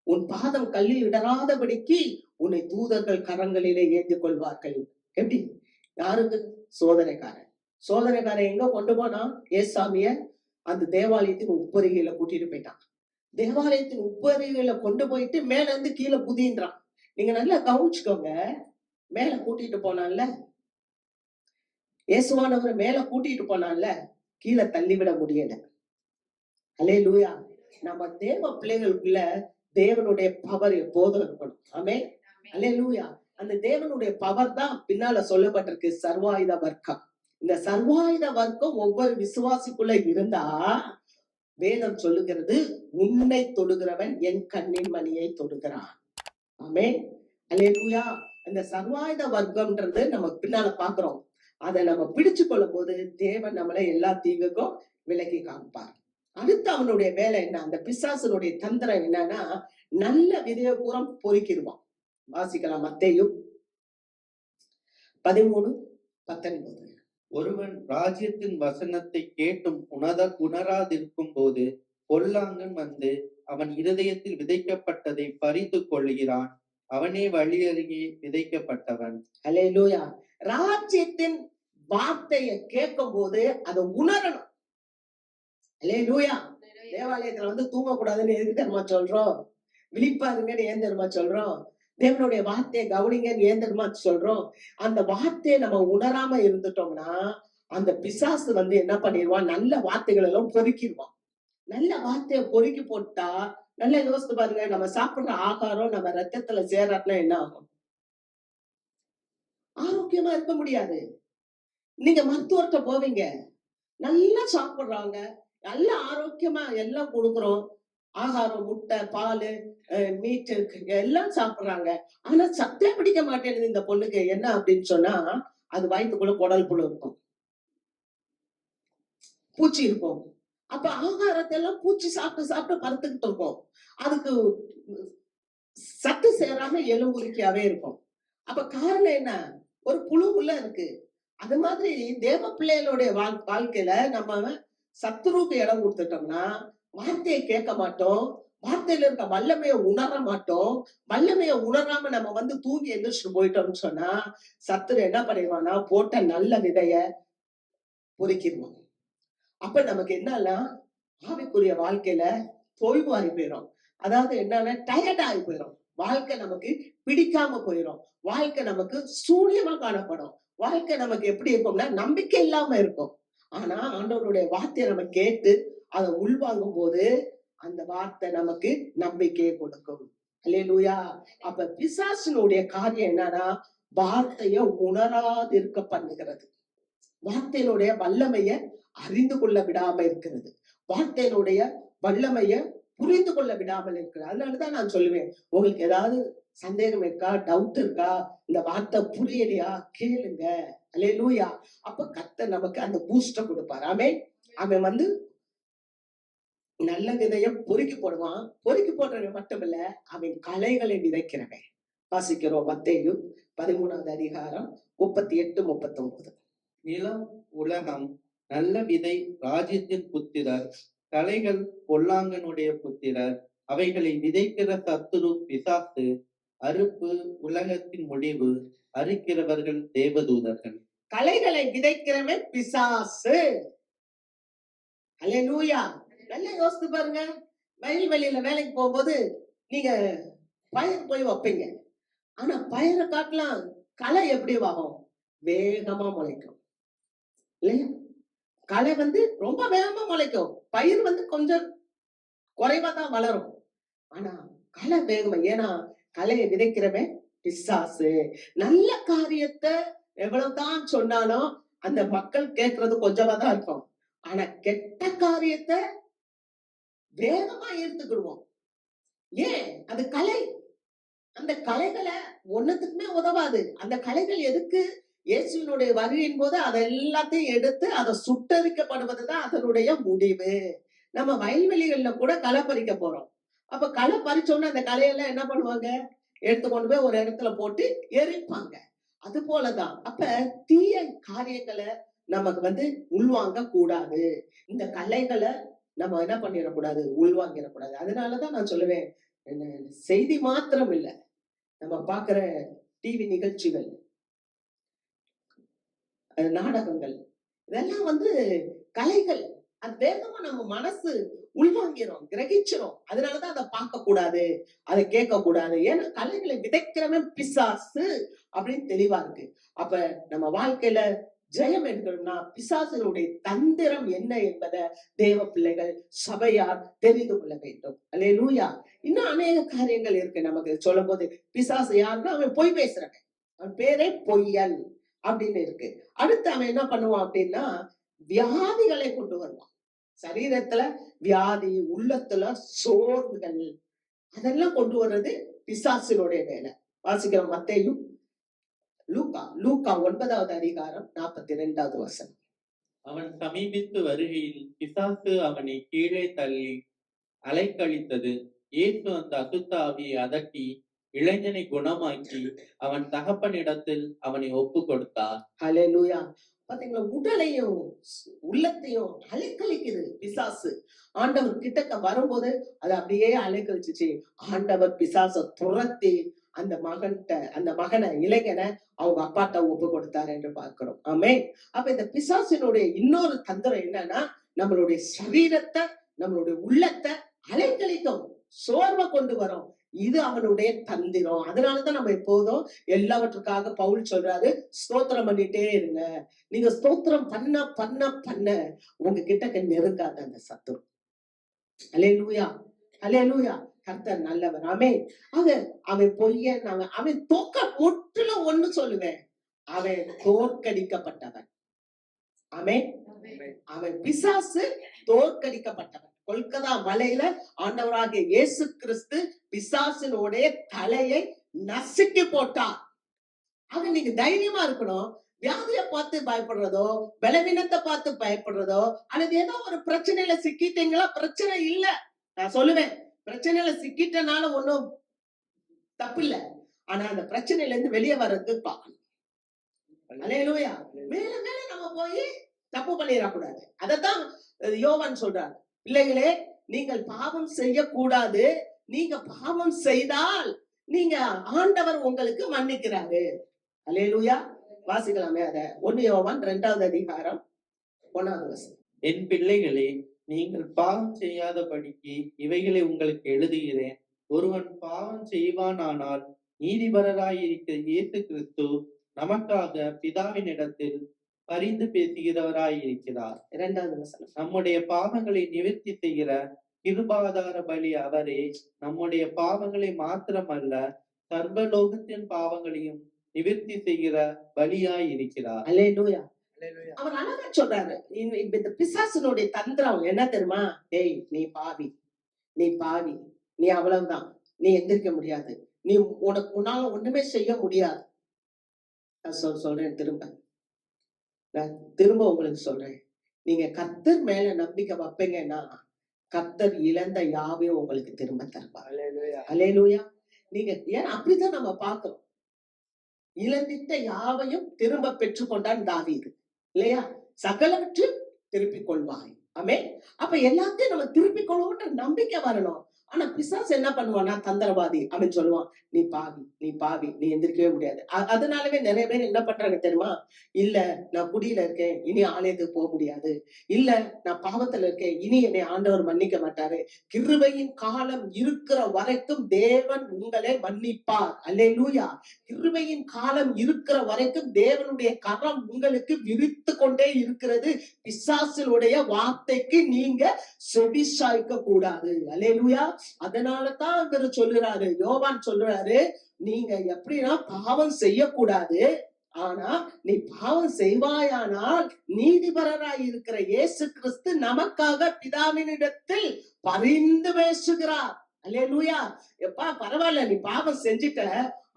[SPEAKER 1] உன் பாதம் கல்லில் இடராதபடிக்கு உன்னை தூதர்கள் கரங்களிலே ஏற்றிக் கொள்வார்கள். எப்படி? யாருக்கு? சோதனைக்காரன். சோதனைக்காரன் எங்க கொண்டு போனா, ஏசாமிய அந்த தேவாலயத்தின் உப்பருகையில கூட்டிட்டு போயிட்டான். தேவாலயத்தின் உப்பருகையில கொண்டு போயிட்டு மேல இருந்து கீழே குதின்றான். நீங்க நல்லா கவனிச்சுக்கோங்க. மேல கூட்டிட்டு போனான்ல, இயேசுவானவரை மேல கூட்டிட்டு போனான்ல, கீழே தள்ளிவிட முடியல. அல்லேலூயா. நம்ம தேவ பிள்ளைகளுக்குள்ள தேவனுடைய பவர் எப்போதும் இருக்கணும். ஆமே. அல்லேலூயா. அந்த தேவனுடைய பவர் தான் பின்னால சொல்லப்பட்டிருக்கு, சர்வாயுத வர்க்கம். இந்த சர்வாயுத வர்க்கம் ஒவ்வொரு விசுவாசிக்குள்ள இருந்தா வேதம் சொல்லுகிறது, உன்னை தொடுகிறவன் என் கண்ணின் மணியை தொடுகிறான். ஆமே. அல்லேலூயா. அந்த சர்வாயுத வர்க்கம்ன்றது நம்ம பின்னால பாக்குறோம். அதை நம்ம பிடிச்சு கொள்ளும் போது தேவன் நம்மளை எல்லா தீங்குக்கும் விலக்கி காப்பார். அடுத்து அவனுடைய வேலை என்ன? அந்த பிசாசனுடைய தந்திரம் என்னன்னா, நல்ல விதைய பூரம் பொறுக்கிடுவான். வாசிக்கலாம், மத்தேயு 13:19.
[SPEAKER 2] ஒருவன் ராஜ்யத்தின் வசனத்தை கேட்டும் உணராதிருக்கும் போது பொல்லாங்கன் வந்து அவன் இருதயத்தில் விதைக்கப்பட்டதை பறித்து கொள்கிறான், அவனே வழி அருகே விதைக்கப்பட்டவன்.
[SPEAKER 1] அல்லேலூயா. ராஜ்யத்தின் வார்த்தையை கேட்கும் போது அதை உணரணும். அல்லேலூயா. தேவாலயத்துல வந்து தூங்கக்கூடாதுன்னு எதுக்கு தெரியுமா சொல்றோம்? விழிப்பாருங்கன்னு ஏன் தெரியுமா சொல்றோம்? தேவனுடைய வார்த்தையை கவனிங்கன்னு ஏன் தெரியுமா சொல்றோம்? அந்த வார்த்தையை நம்ம உணராம இருந்துட்டோம்னா அந்த பிசாசு வந்து என்ன பண்ணிடுவான், நல்ல வார்த்தைகள் எல்லாம் பொறுக்கிடுவான். நல்ல வார்த்தையை பொறுக்கி போட்டா, நல்லா யோசித்து பாருங்க, நம்ம சாப்பிடுற ஆகாரம் நம்ம ரத்தத்துல சேராட்டினா என்ன ஆகும்? ஆரோக்கியமா இருக்க முடியாது. நீங்க மருத்துவர்கிட்ட போவீங்க, நல்லா சாப்பிடுறாங்க, நல்ல ஆரோக்கியமா எல்லாம் கொடுக்குறோம், ஆகாரம், முட்டை, பால், மீட் எல்லாம் சாப்பிடுறாங்க. ஆனா சத்தே பிடிக்க மாட்டேங்குது இந்த பொண்ணுக்கு. என்ன அப்படின்னு சொன்னா, அது வயிற்றுக்குள்ள குடல் புழு இருக்கும், பூச்சி இருக்கும். அப்ப ஆகாரத்தை எல்லாம் பூச்சி சாப்பிட்டு சாப்பிட்டு படுத்துக்கிட்டு இருக்கும். அதுக்கு சத்து சேராம எலும்புருக்கியாவே இருக்கும். அப்ப காரணம் என்ன? ஒரு புழு உள்ள இருக்கு. அது மாதிரி தேவ பிள்ளைகளுடைய வாழ்க்கையில நம்ம சத்துருவுக்கு இடம் கொடுத்துட்டோம்னா வார்த்தையை கேட்க மாட்டோம், வார்த்தையில இருக்க வல்லமையை உணர மாட்டோம். வல்லமையை உணராம நம்ம வந்து தூங்கி எந்திரிச்சு போயிட்டோம்னு சொன்னா சத்துரு என்ன பண்ணிடுவான்னா போட்ட நல்ல விதைய பொறுக்கிடுவான். அப்ப நமக்கு என்னன்னா ஆவிக்குரிய வாழ்க்கையில தொய்வாகி போயிடும். அதாவது என்னன்னா டயர்ட் ஆகி போயிடும். வாழ்க்கை நமக்கு பிடிக்காம போயிடும். வாழ்க்கை நமக்கு சூனியமா காணப்படும். வாழ்க்கை நமக்கு எப்படி இருக்கும்னா நம்பிக்கை இல்லாம இருக்கும். ஆனா ஆண்டவருடைய வார்த்தையை நம்ம கேட்டு அதை உள்வாங்கும் போது அந்த வார்த்தை நமக்கு நம்பிக்கையை கொடுக்கும். அல்லேலூயா. அப்ப பிசாசினுடைய காரியம் என்னன்னா வார்த்தைய உணராதிருக்க பண்ணுகிறது. வார்த்தையினுடைய வல்லமைய அறிந்து கொள்ள விடாம இருக்கிறது. வார்த்தையினுடைய வல்லமைய புரிந்து கொள்ள விடாமல் இருக்கிறது. அதனாலதான் நான் சொல்லுவேன், உங்களுக்கு ஏதாவது சந்தேகம் இருக்கா, டவுட் இருக்கா, இந்த வார்த்தை புரியலையா, கேளுங்க. அல்லேலூயா. அப்ப கர்த்தர் நமக்கு அந்த பூஸ்ட கொடுப்பார். ஆமென். அவன் வந்து நல்ல விதைய பொறுக்கி போடுவான். பொறுக்கி போடுறவன் மட்டுமில்ல, அவன் களைகளை விதைக்கிறவன். வாசிக்கிறோம் மத்தேயு 13வது அதிகாரம் 38, 39.
[SPEAKER 2] நிலம் உலகம் நல்ல விதை ராஜ்யத்தின் புத்திரர், களைகள் பொல்லாங்கனுடைய புத்திரர், அவைகளை விதைக்கிற சத்துரு பிசாசு, அறுப்பு உலகத்தின் முடிவு, அறுக்கிறவர்கள் தேவதூதர்கள்.
[SPEAKER 1] களைகளை விதைக்கிறவன் பிசாசு. அல்லேலூயா. நல்லா யோசித்து பாருங்க. வயல்வெளியில வேலைக்கு போகும்போது நீங்க பயிர் போய் வைப்பீங்க. ஆனா பயிரை காட்டலாம் களை எப்படி ஆகும்? வேகமா முளைக்கும் இல்லையா? களை வந்து ரொம்ப வேகமா முளைக்கும். பயிர் வந்து கொஞ்சம் குறைவா தான் வளரும். ஆனா களை வேகமா, ஏன்னா களையை விதைக்கிறவன் பிசாசு. நல்ல காரியத்தை எவ்வளவுதான் சொன்னாலும் அந்த மக்கள் கேட்கறது கொஞ்சமா தான் இருக்கும். ஆனா கெட்ட காரியத்தை வேகமா ஏத்துக்கிடுவோம். ஏன்? அது கலை. அந்த கலைகளை ஒன்னத்துக்குமே உதவாது. அந்த கலைகள் எதுக்கு? இயேசுவினுடைய வருகையின் போது அதை எல்லாத்தையும் எடுத்து அதை சுட்டரிக்கப்படுவதுதான் அதனுடைய முடிவு. நம்ம வயல்வெளிகள்ல கூட களை பறிக்க போறோம். அப்ப களை பறிச்சோம்னா அந்த களையெல்லாம் என்ன பண்ணுவாங்க? எடுத்து கொண்டு போய் ஒரு இடத்துல போட்டு எரிப்பாங்க. அது போலதான். அப்ப தீய காரியங்களை நமக்கு வந்து உள்வாங்க கூடாது. இந்த கலைகளை நம்ம என்ன பண்ணிடக்கூடாது? உள்வாங்கிடக்கூடாது. அதனாலதான் நான் சொல்லுவேன், செய்தி மாத்திரம் இல்ல, நம்ம பாக்குற டிவி நிகழ்ச்சிகள், நாடகங்கள், இதெல்லாம் வந்து கலைகள். அது வேகமா நம்ம மனசு உள்வாங்கிறோம், கிரகிச்சிரும். அதனாலதான் அதை பார்க்க கூடாது, அதை கேட்க கூடாது. ஏன்னா கலைகளை விதைக்கிறவன் பிசாசு அப்படின்னு தெளிவா இருக்கு. அப்ப நம்ம வாழ்க்கையில ஜெயம் எடுக்கணும்னா பிசாசினுடைய தந்திரம் என்ன என்பதை தேவ பிள்ளைகள் சபையார் தெரிந்து கொள்ள வேண்டும். அல்லேலூயா. இன்னும் அநேக காரியங்கள் இருக்கு நமக்கு சொல்லும் போது. பிசாசு யாருன்னா அவன் பொய் பேசுறவன், அவன் பேரே பொய்யன் அப்படின்னு இருக்கு. அடுத்து அவன் என்ன பண்ணுவான் அப்படின்னா வியாதிகளை கொண்டு வருவான். சரீரத்துல வியாதி, உள்ளத்துல சோர்வுகள், அதெல்லாம் கொண்டு வர்றது பிசாசினுடைய வேலை. வாசிக்கிறோம் மத்தேயு லூக்கா 9வது அதிகாரம் 42வது வசனம்.
[SPEAKER 2] அவன் சமீபித்து வருகையில் பிசாசு அவனை கீழே தள்ளி அலைக்கழித்தது. இயேசு அந்த அசுத்த ஆவியை அதட்டி இளைஞனை குணமாக்கி அவன் தகப்பனிடத்தில் அவனை ஒப்பு கொடுத்தார்.
[SPEAKER 1] ஹல்லேலூயா. பாத்தீங்களா? உடலையும் உள்ளத்தையும் அலைக்கழிக்குது பிசாசு. ஆண்டவர் கிட்டக்க வரும்போது அது அப்படியே அலைக்கழிச்சுச்சு. ஆண்டவர் பிசாசை துரத்தி அந்த மகனை, இளைஞனை அவங்க அப்பாட்ட ஒப்பு கொடுத்தாரு என்று பார்க்கிறோம். ஆமென். அப்ப இந்த பிசாசினுடைய இன்னொரு தந்திரம் என்னன்னா நம்மளுடைய சரீரத்தை, நம்மளுடைய உள்ளத்தை அலைக்கழிக்கும், சோர்வை கொண்டு வரும். இது அவனுடைய தந்திரம். அதனாலதான் நம்ம எப்போதும் எல்லாவற்றுக்காக பவுல் சொல்றாரு, ஸ்தோத்திரம் பண்ணிட்டே இருங்க. நீங்க ஸ்தோத்திரம் பண்ண பண்ண பண்ண உங்க கிட்ட நெருங்காத அந்த சத்துரு. அல்லேலூயா, அல்லேலூயா. கர்த்தர் நல்லவர். ஆமென். அவன் பொய்யன், அவன் முற்றிலும் ஒண்ணு சொல்லுவேன், அவன் தோற்கடிக்கப்பட்டவன். ஆமென். அவன் பிசாசு தோற்கடிக்கப்பட்டவன். கொல்கத்தா மலையில ஆண்டவராகிய இயேசு கிறிஸ்து பிசாசினுடைய தலையை நசுக்கி போட்டார். ஆக நீங்க தைரியமா இருக்கணும். வியாதியை பார்த்து பயப்படுறதோ, பலவீனத்தை பார்த்து பயப்படுறதோ, அல்லது ஏதோ ஒரு பிரச்சனையில சிக்கிட்டீங்களா? பிரச்சனை இல்ல. நான் சொல்லுவேன், பிரச்சனையில சிக்கிட்டனால ஒண்ணும் தப்பு இல்ல. ஆனா அந்த பிரச்சனையில இருந்து வெளியே வர்றதுக்கு பார்க்கணும். அல்லேலூயா. மேல மேல நம்ம போய் தப்பு பண்ணிடக்கூடாது. அதத்தான் யோவான் சொல்றாரு, பிள்ளைகளே நீங்கள் பாவம் செய்யக்கூடாது. நீங்க பாவம் செய்தால் நீங்க ஆண்டவர் உங்களுக்கு மன்னிக்கிறாரு. அல்லேலூயா. வாசிக்கலாமே அத. 1 யோவான் 2வது அதிகாரம் 1வது வசனம்.
[SPEAKER 2] என் பிள்ளைகளே, நீங்கள் பாவம் செய்யாதபடிக்கு இவைகளை உங்களுக்கு எழுதுகிறேன். ஒருவன் பாவம் செய்வானானால் நீதிபரராயிருக்கிற இயேசு கிறிஸ்து நமக்காக பிதாவினிடத்தில் பரிந்து பேசுகிறவராயிருக்கிறார்.
[SPEAKER 1] 2வது வசனம்.
[SPEAKER 2] நம்முடைய பாவங்களை நிவர்த்தி செய்கிற கிருபாதார பலி அவரே. நம்முடைய பாவங்களை மாத்திரமல்ல, சர்வலோகத்தின் பாவங்களையும் நிவர்த்தி செய்கிற பலியாய் இருக்கிறார்.
[SPEAKER 1] அல்லேலூயா. அவர் அழகா சொல்றாரு. இந்த பிசாசினுடைய தந்திரம் என்ன தெரியுமா? ஏய், நீ பாவி, நீ பாவி, நீ அவ்வளவுதான், நீ எந்திரிக்க முடியாது, நீ உன்னால ஒண்ணுமே செய்ய முடியாது. நான் சொல்றேன் நான் திரும்ப உங்களுக்கு சொல்றேன். நீங்க கர்த்தர் மேல நம்பிக்கை வைப்பீங்கன்னா கர்த்தர் இழந்த யாவையும் உங்களுக்கு திரும்ப தருவார். அல்லேலூயா. நீங்க ஏன் அப்படிதான் நம்ம பார்க்கிறோம். இழந்திட்ட யாவையும் திரும்ப பெற்றுக்கொண்டான் தாவீது, இல்லையா? சகலவற்றையும் திருப்பிக் கொள்வாய். ஆமென். அப்ப எல்லாத்தையும் நம்ம திருப்பிக் கொள்வோன்ற நம்பிக்கை வரணும். ஆனா பிசாசு என்ன பண்ணுவானா, தந்திரவாதி. அவன் சொல்லுவான், நீ பாவி, நீ பாவி, நீ எந்திரிக்கவே முடியாது. அதனாலவே நிறைய பேர் என்ன பண்றாங்க தெரியுமா? இல்ல, நான் குடியில இருக்கேன், இனி ஆலயத்துக்கு போக முடியாது. இல்ல, நான் பாவத்துல இருக்கேன், இனி என்னை ஆண்டவர் மன்னிக்க மாட்டாரு. கிருபையின் காலம் இருக்கிற வரைக்கும் தேவன் உங்களை மன்னிப்பார். அல்லேலூயா. கிருபையின் காலம் இருக்கிற வரைக்கும் தேவனுடைய கரம் உங்களுக்கு விரித்து கொண்டே இருக்கிறது. பிசாசினுடைய வார்த்தைக்கு நீங்க செவி சாய்க்க கூடாது. அல்லேலூயா. அதனாலதான் இவர் சொல்லுறாரு, யோவான் சொல்றாரு, நீங்க எப்படின்னா பாவம் செய்யக்கூடாது. ஆனா நீ பாவம் செய்வாயானால் நீதிபரராய் இருக்கிற இயேசு கிறிஸ்து நமக்காக பிதாவினிடத்தில் பரிந்து பேசுகிறார். அல்லேலூயா. எப்பா பரவாயில்ல, நீ பாவம் செஞ்சிட்ட,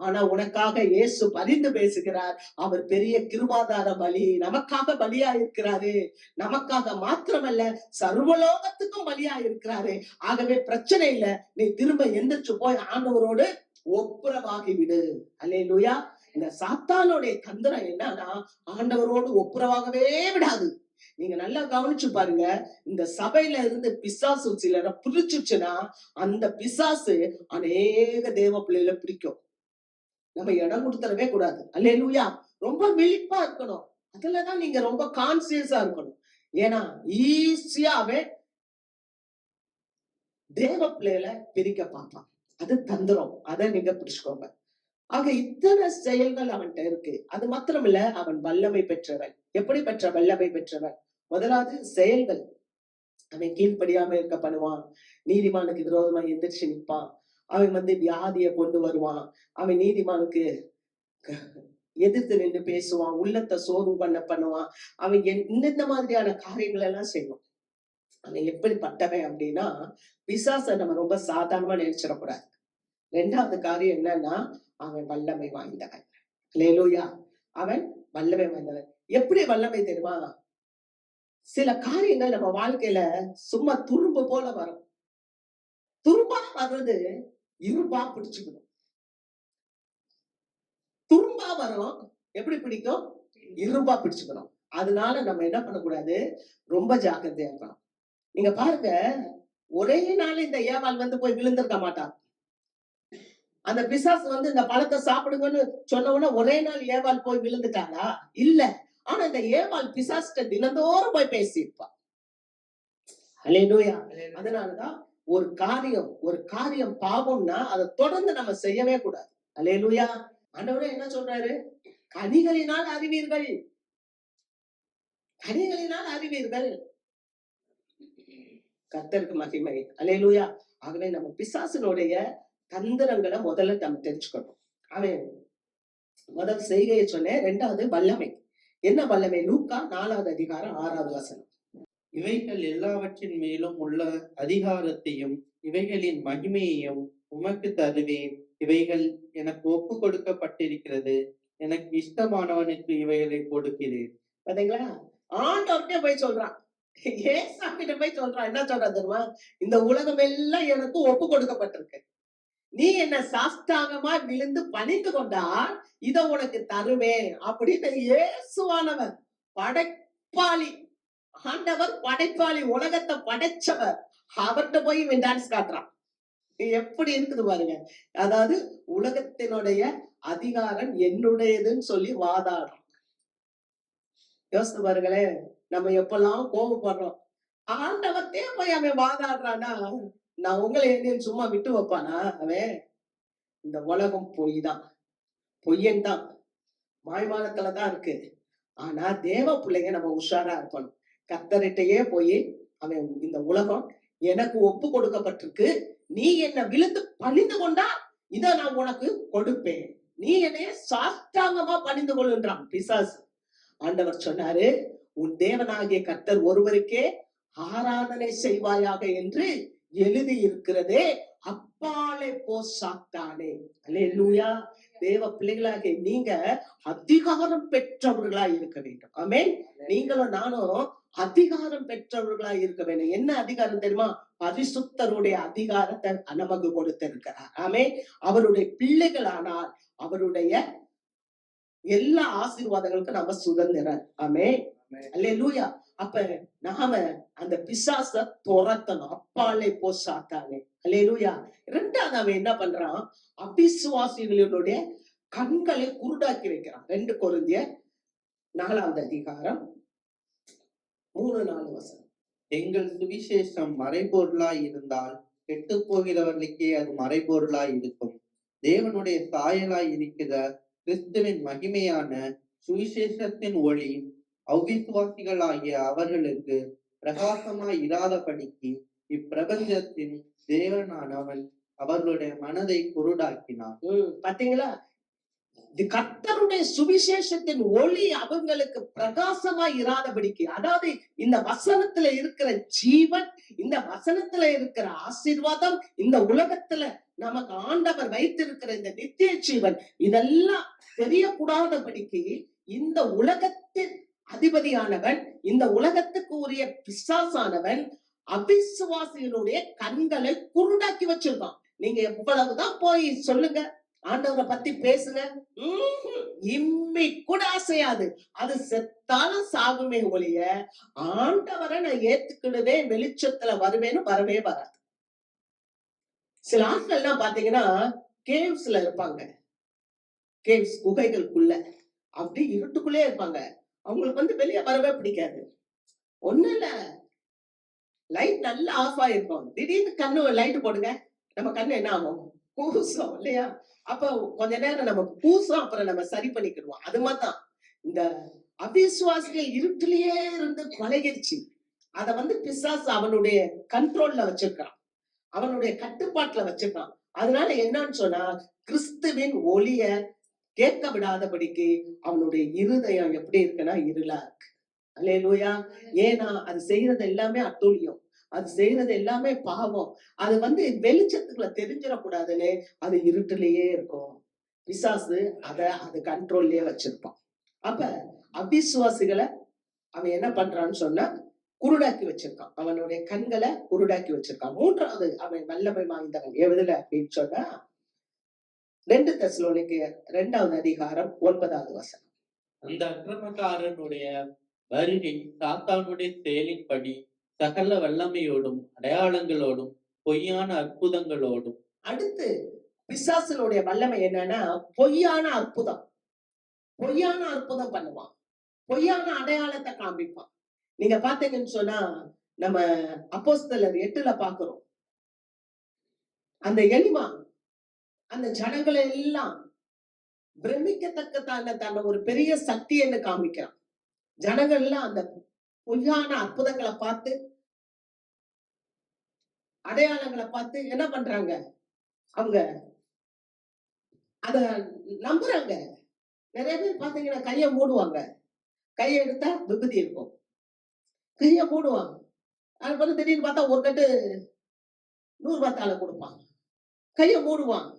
[SPEAKER 1] ஆனா உனக்காக இயேசு பரிந்து பேசுகிறார். அவர் பெரிய கிருபாதார பலி, நமக்காக பலியா இருக்கிறாரு. நமக்காக மாத்திரமல்ல, சர்வலோகத்துக்கும் பலியா இருக்கிறாரு. ஆகவே பிரச்சனை இல்ல, நீ திரும்ப எந்திரிச்சு போய் ஆண்டவரோடு ஒப்புரவாகி விடு. அல்லேலூயா. இந்த சாத்தானுடைய தந்திரம் என்னன்னா, ஆண்டவரோடு ஒப்புரவாகவே விடாது. நீங்க நல்லா கவனிச்சு பாருங்க. இந்த சபையில இருந்து பிசாசு சிலரை பிரிச்சுச்சுன்னா அந்த பிசாசு அநேக தேவ பிள்ளைகளை பிடிக்கும். நம்ம இடம் கொடுத்துடவே கூடாது. அல்லேலூயா. ரொம்ப விழிப்பா இருக்கணும். அதுலதான் நீங்க ரொம்ப கான்சியஸா இருக்கணும். ஏன்னா ஈஸியாவே தேவ பிள்ளைகளை பிரிக்க பார்ப்பான். அது தந்திரம். அதை நீங்க பிடிச்சுக்கோங்க. ஆக இத்தனை செயல்கள் அவன்கிட்ட இருக்கு. அது மாத்திரமில்ல, அவன் வல்லமை பெற்றவன். எப்படி பெற்ற வல்லமை பெற்றவன்? முதலாவது செயல்கள். அவன் கீழ்ப்படியாம இருக்க பண்ணுவான். நீதிமானுக்கு விரோதமா எந்திரிச்சு நிற்பான். அவன் வியாதியை கொண்டு வருவான். அவன் நீதிமானுக்கு எதிர்த்து நின்று பேசுவான். உள்ளத்தை சோர்வு பண்ணுவான். அவன் இந்த மாதிரியான காரியங்கள் எல்லாம் செய்வான். அவன் எப்படிப்பட்டவன் அப்படின்னா, பிசாசை நம்ம ரொம்ப சாதாரணமா நினைச்சிடக்கூடாது. 2வது காரியம் என்னன்னா, அவன் வல்லமை வாய்ந்தவன். அல்லேலூயா. அவன் வல்லமை வாய்ந்தவன். எப்படி வல்லமை தெரியுமா? சில காரியங்கள் நம்ம வாழ்க்கையில சும்மா துரும்பு போல வரும். துரும்பா வர்றது இரும்பா பிடிச்சுக்கணும். துரும்பா வரும், எப்படி பிடிக்கும்? இரும்பா பிடிச்சுக்கணும். அதனால நம்ம என்ன பண்ணக்கூடாது, ரொம்ப ஜாக்கிரதையா இருக்கணும். நீங்க பாருங்க, ஒரே நாள் இந்த ஏவாள் போய் விழுந்திருக்க மாட்டான். அந்த பிசாசு இந்த பழத்தை சாப்பிடுங்கன்னு சொன்ன உடனே ஒரே நாள் ஏவாள் போய் விழுந்துட்டாளா? இல்ல. ஆனா இந்த ஏவாள் பிசாசுட்ட தினந்தோறும் போய் பேசியிருப்பா. அல்லேலூயா. அதனாலதான் ஒரு காரியம் பாவம்னா அதை தொடர்ந்து நம்ம செய்யவே கூடாது. அல்லேலூயா. ஆண்டவரே என்ன சொல்றாரு? கனிகளினால் அறிவீர்கள், கனிகளினால் அறிவீர்கள். கர்த்தருக்கு மகிமை. அல்லேலூயா. ஆகவே நம்ம பிசாசினுடைய தந்திரங்களை முதல்ல நம்ம தெரிஞ்சுக்கணும். அவன் முதல் செய்கையை சொன்னேன். 2வது வல்லமை. என்ன வல்லமை? லூக்கா 4வது அதிகாரம் 6வது வசனம்.
[SPEAKER 2] இவைகள் எல்லாவற்றின் மேலும் உள்ள அதிகாரத்தையும் இவைகளின் மகிமையையும் உமக்கு தருவேன். இவைகள் எனக்கு ஒப்பு கொடுக்கப்பட்டிருக்கிறது. எனக்கு இஷ்டமானவனுக்கு இவைகளை கொடுக்கிறேன்.
[SPEAKER 1] பாத்தீங்களா? ஆண்டவர்கிட்ட போய் சொல்றான். ஏசாமிட்ட போய் சொல்றான். என்ன சொல்றான் தெரியுமா? இந்த உலகம் எல்லாம் எனக்கு ஒப்பு கொடுக்கப்பட்டிருக்கு. நீ என்ன சாஷ்டாங்கமா விழுந்து பணிந்து கொண்டால் இத உனக்கு தருவேன் அப்படின்னு இயேசுவானவர் படைப்பாளி. ஆண்டவர் படைப்பாளி, உலகத்தை படைச்சவர். அவர்கிட்ட போய் இவன் டான்ஸ் காட்டுறான். எப்படி இருக்குது பாருங்க. அதாவது உலகத்தினுடைய அதிகாரம் என்னுடையதுன்னு சொல்லி வாதாடுறான். யோசித்து பாருங்களேன். நம்ம எப்பெல்லாம் கோபப்படுறோம். ஆண்டவர்ட்டே போய் அவன் வாதாடுறானா, நான் உங்களை என்னையும் சும்மா விட்டு வைப்பானா அவன்? இந்த உலகம் பொய் தான், பொய்யன் தான், மாய்மாலத்துலதான் இருக்கு. ஆனா தேவ பிள்ளைங்க நம்ம உஷாரா இருக்கணும். கர்த்தர்கிட்டயே போய் அவன் இந்த உலகம் எனக்கு ஒப்பு கொடுக்கப்பட்டிருக்கு, நீ என்ன விழுந்து பணிந்து கொண்டா இத நான் உனக்கு கொடுப்பேன், நீ என்னைய சாஷ்டாங்கமா பணிந்து கொள்ளுன்றான் பிசாசு. ஆண்டவர் சொன்னாரு, உன் தேவனாகிய கர்த்தர் ஒருவருக்கே ஆராதனை செய்வாயாக என்று எழுதி இருக்கிறதே, அப்பாலே போ சாத்தானே. அல்லேலூயா. தேவ பிள்ளைகளாகிய நீங்க அதிகாரம் பெற்றவர்களா இருக்க வேண்டும். ஆமென். நீங்களும் நானும் அதிகாரம் பெற்றவர்களா இருக்க வேண்டும். என்ன அதிகாரம் தெரியுமா? பரிசுத்தருடைய அதிகாரத்தை நமக்கு கொடுத்திருக்கிறார். ஆமென். அவருடைய பிள்ளைகளானால் அவருடைய எல்லா ஆசீர்வாதங்களுக்கும் நம்ம சுதந்திரம். ஆமென். அல்லேலூயா. அப்ப நாம அந்த பிசாச துரத்தணும். அப்பாலே போ சாத்தானே. அல்லேலூயா. இரண்டாவது அவன் என்ன பண்றான்? அபிசுவாசிகளுடைய கண்களை குருடாக்கி வைக்கிறான். 2 கொரிந்தியர் 4வது அதிகாரம் 3-4 வசனம்.
[SPEAKER 2] எங்கள் சுவிசேஷம் மறைபொருளாய் இருந்தால் கெட்டு போகிறவர்களுக்கே அது மறைபொருளாய் இருக்கும். தேவனுடைய சாயலாய் இருக்கிற கிறிஸ்துவின் மகிமையான சுவிசேஷத்தின் ஒளி அவ்விசுவாசிகளாகிய அவர்களுக்கு பிரகாசமாய் இராதபடிக்கு இப்பிரபஞ்சத்தின் தேவனானவன் அவர்களுடைய மனதை குருடாக்கினான்.
[SPEAKER 1] பாத்தீங்களா? இது கர்த்தருடைய சுவிசேஷத்தின் ஒளி அவங்களுக்கு பிரகாசமா இராதபடிக்கு, அதாவது இந்த வசனத்துல இருக்கிற ஜீவன், இந்த வசனத்துல இருக்கிற ஆசீர்வாதம், இந்த உலகத்துல நமக்கு ஆண்டவர் வைத்திருக்கிற இந்த நித்திய ஜீவன், இதெல்லாம் தெரியக்கூடாதபடிக்கு இந்த உலகத்தின் அதிபதியானவன், இந்த உலகத்துக்கு உரிய பிசாசானவன் அவிசுவாசிகளுடைய கண்களை குருடாக்கி வச்சிருக்கான். நீங்க எவ்வளவுதான் போய் சொல்லுங்க, ஆண்டவரை பத்தி பேசுங்க, இம்மி கூட அசையாது. அது செத்தாலும் சாகுமே ஒழிய ஆண்டவரை நான் ஏத்துக்கிடுவேன், வெளிச்சத்துல வருவேன்னு வரவே வராது. சில ஆட்கள் எல்லாம் பாத்தீங்கன்னா கேவ்ஸ்ல இருப்பாங்க. கேவ்ஸ் குகைகளுக்குள்ள அப்படி இருட்டுக்குள்ளே இருப்பாங்க. அவங்களுக்கு வெளியே வரவே பிடிக்காது. ஒண்ணு இல்ல, லைட் நல்லா ஆஃப் ஆயிருக்கும், திடீர்னு கண்ணு லைட் போடுங்க, நம்ம கண்ணு என்ன ஆகும்? கூசும் இல்லையா? அப்ப கொஞ்ச நேரம் நம்ம கூசும், அப்புறம் நம்ம சரி பண்ணிக்கிடுவோம். அது மாதிரிதான் இந்த அவிசுவாசிகள் இருட்டிலேயே இருந்து பழகிடுச்சு. அத பிசாசு அவனுடைய கண்ட்ரோல்ல வச்சிருக்கான், அவனுடைய கட்டுப்பாட்டுல வச்சிருக்கான். அதனால என்னன்னு சொன்னா, கிறிஸ்துவின் ஒளிய கேட்க விடாதபடிக்கு அவனுடைய இருதயம் எப்படி இருக்குன்னா இருளா இருக்கு. அல்லேலூயா. ஏன்னா அது செய்யறது எல்லாமே அட்டூழியம், அது செய்யறது எல்லாமே பாவம். அது வெளிச்சத்துக்குள்ள தெரிஞ்சிடக்கூடாதுன்னு அது இருட்டிலேயே இருக்கும். பிசாசு அது கண்ட்ரோல்லயே வச்சிருப்பான். அப்ப அவிசுவாசிகளை அவன் என்ன பண்றான்னு சொன்னா குருடாக்கி வச்சிருக்கான். அவனுடைய கண்களை குருடாக்கி வச்சிருக்கான். 3வது அவன் வல்லமை வாய்ந்தவன் எதுல அப்படின்னு சொன்னா 2 தெசலோனிக்கேயர் 2வது அதிகாரம் 9வது வசனம்.
[SPEAKER 2] அந்த அக்கிரமக்காரனுடைய வருகை சாத்தானுடைய செயலின்படி சகல வல்லமையோடும் அடையாளங்களோடும் பொய்யான அற்புதங்களோடும்.
[SPEAKER 1] அடுத்து பிசாசனுடைய வல்லமை என்னன்னா பொய்யான அற்புதம். பொய்யான அற்புதம் பண்ணுவான், பொய்யான அடையாளத்தை காண்பிப்பான். நீங்க பாத்தீங்கன்னு சொன்னா நம்ம அப்போஸ்தலர் 8ல பாக்குறோம். அந்த எலிமா அந்த ஜனங்களை எல்லாம் பிரமிக்கத்தக்க ஒரு பெரிய சக்தின்னு காமிக்கிறான். ஜனங்கள் எல்லாம் அந்த பொய்யான அற்புதங்களை பார்த்து, அடையாளங்களை பார்த்து என்ன பண்றாங்க? அவங்க அத நம்புறாங்க. நிறைய பேர் பாத்தீங்கன்னா கைய மூடுவாங்க, கையை எடுத்தா விபதி இருக்கும், கைய மூடுவாங்க. அதுக்கப்புறம் திடீர்னு பார்த்தா ஒரு கட்டு 100 ரூபாய் தாளை கொடுப்பாங்க, கைய மூடுவாங்க.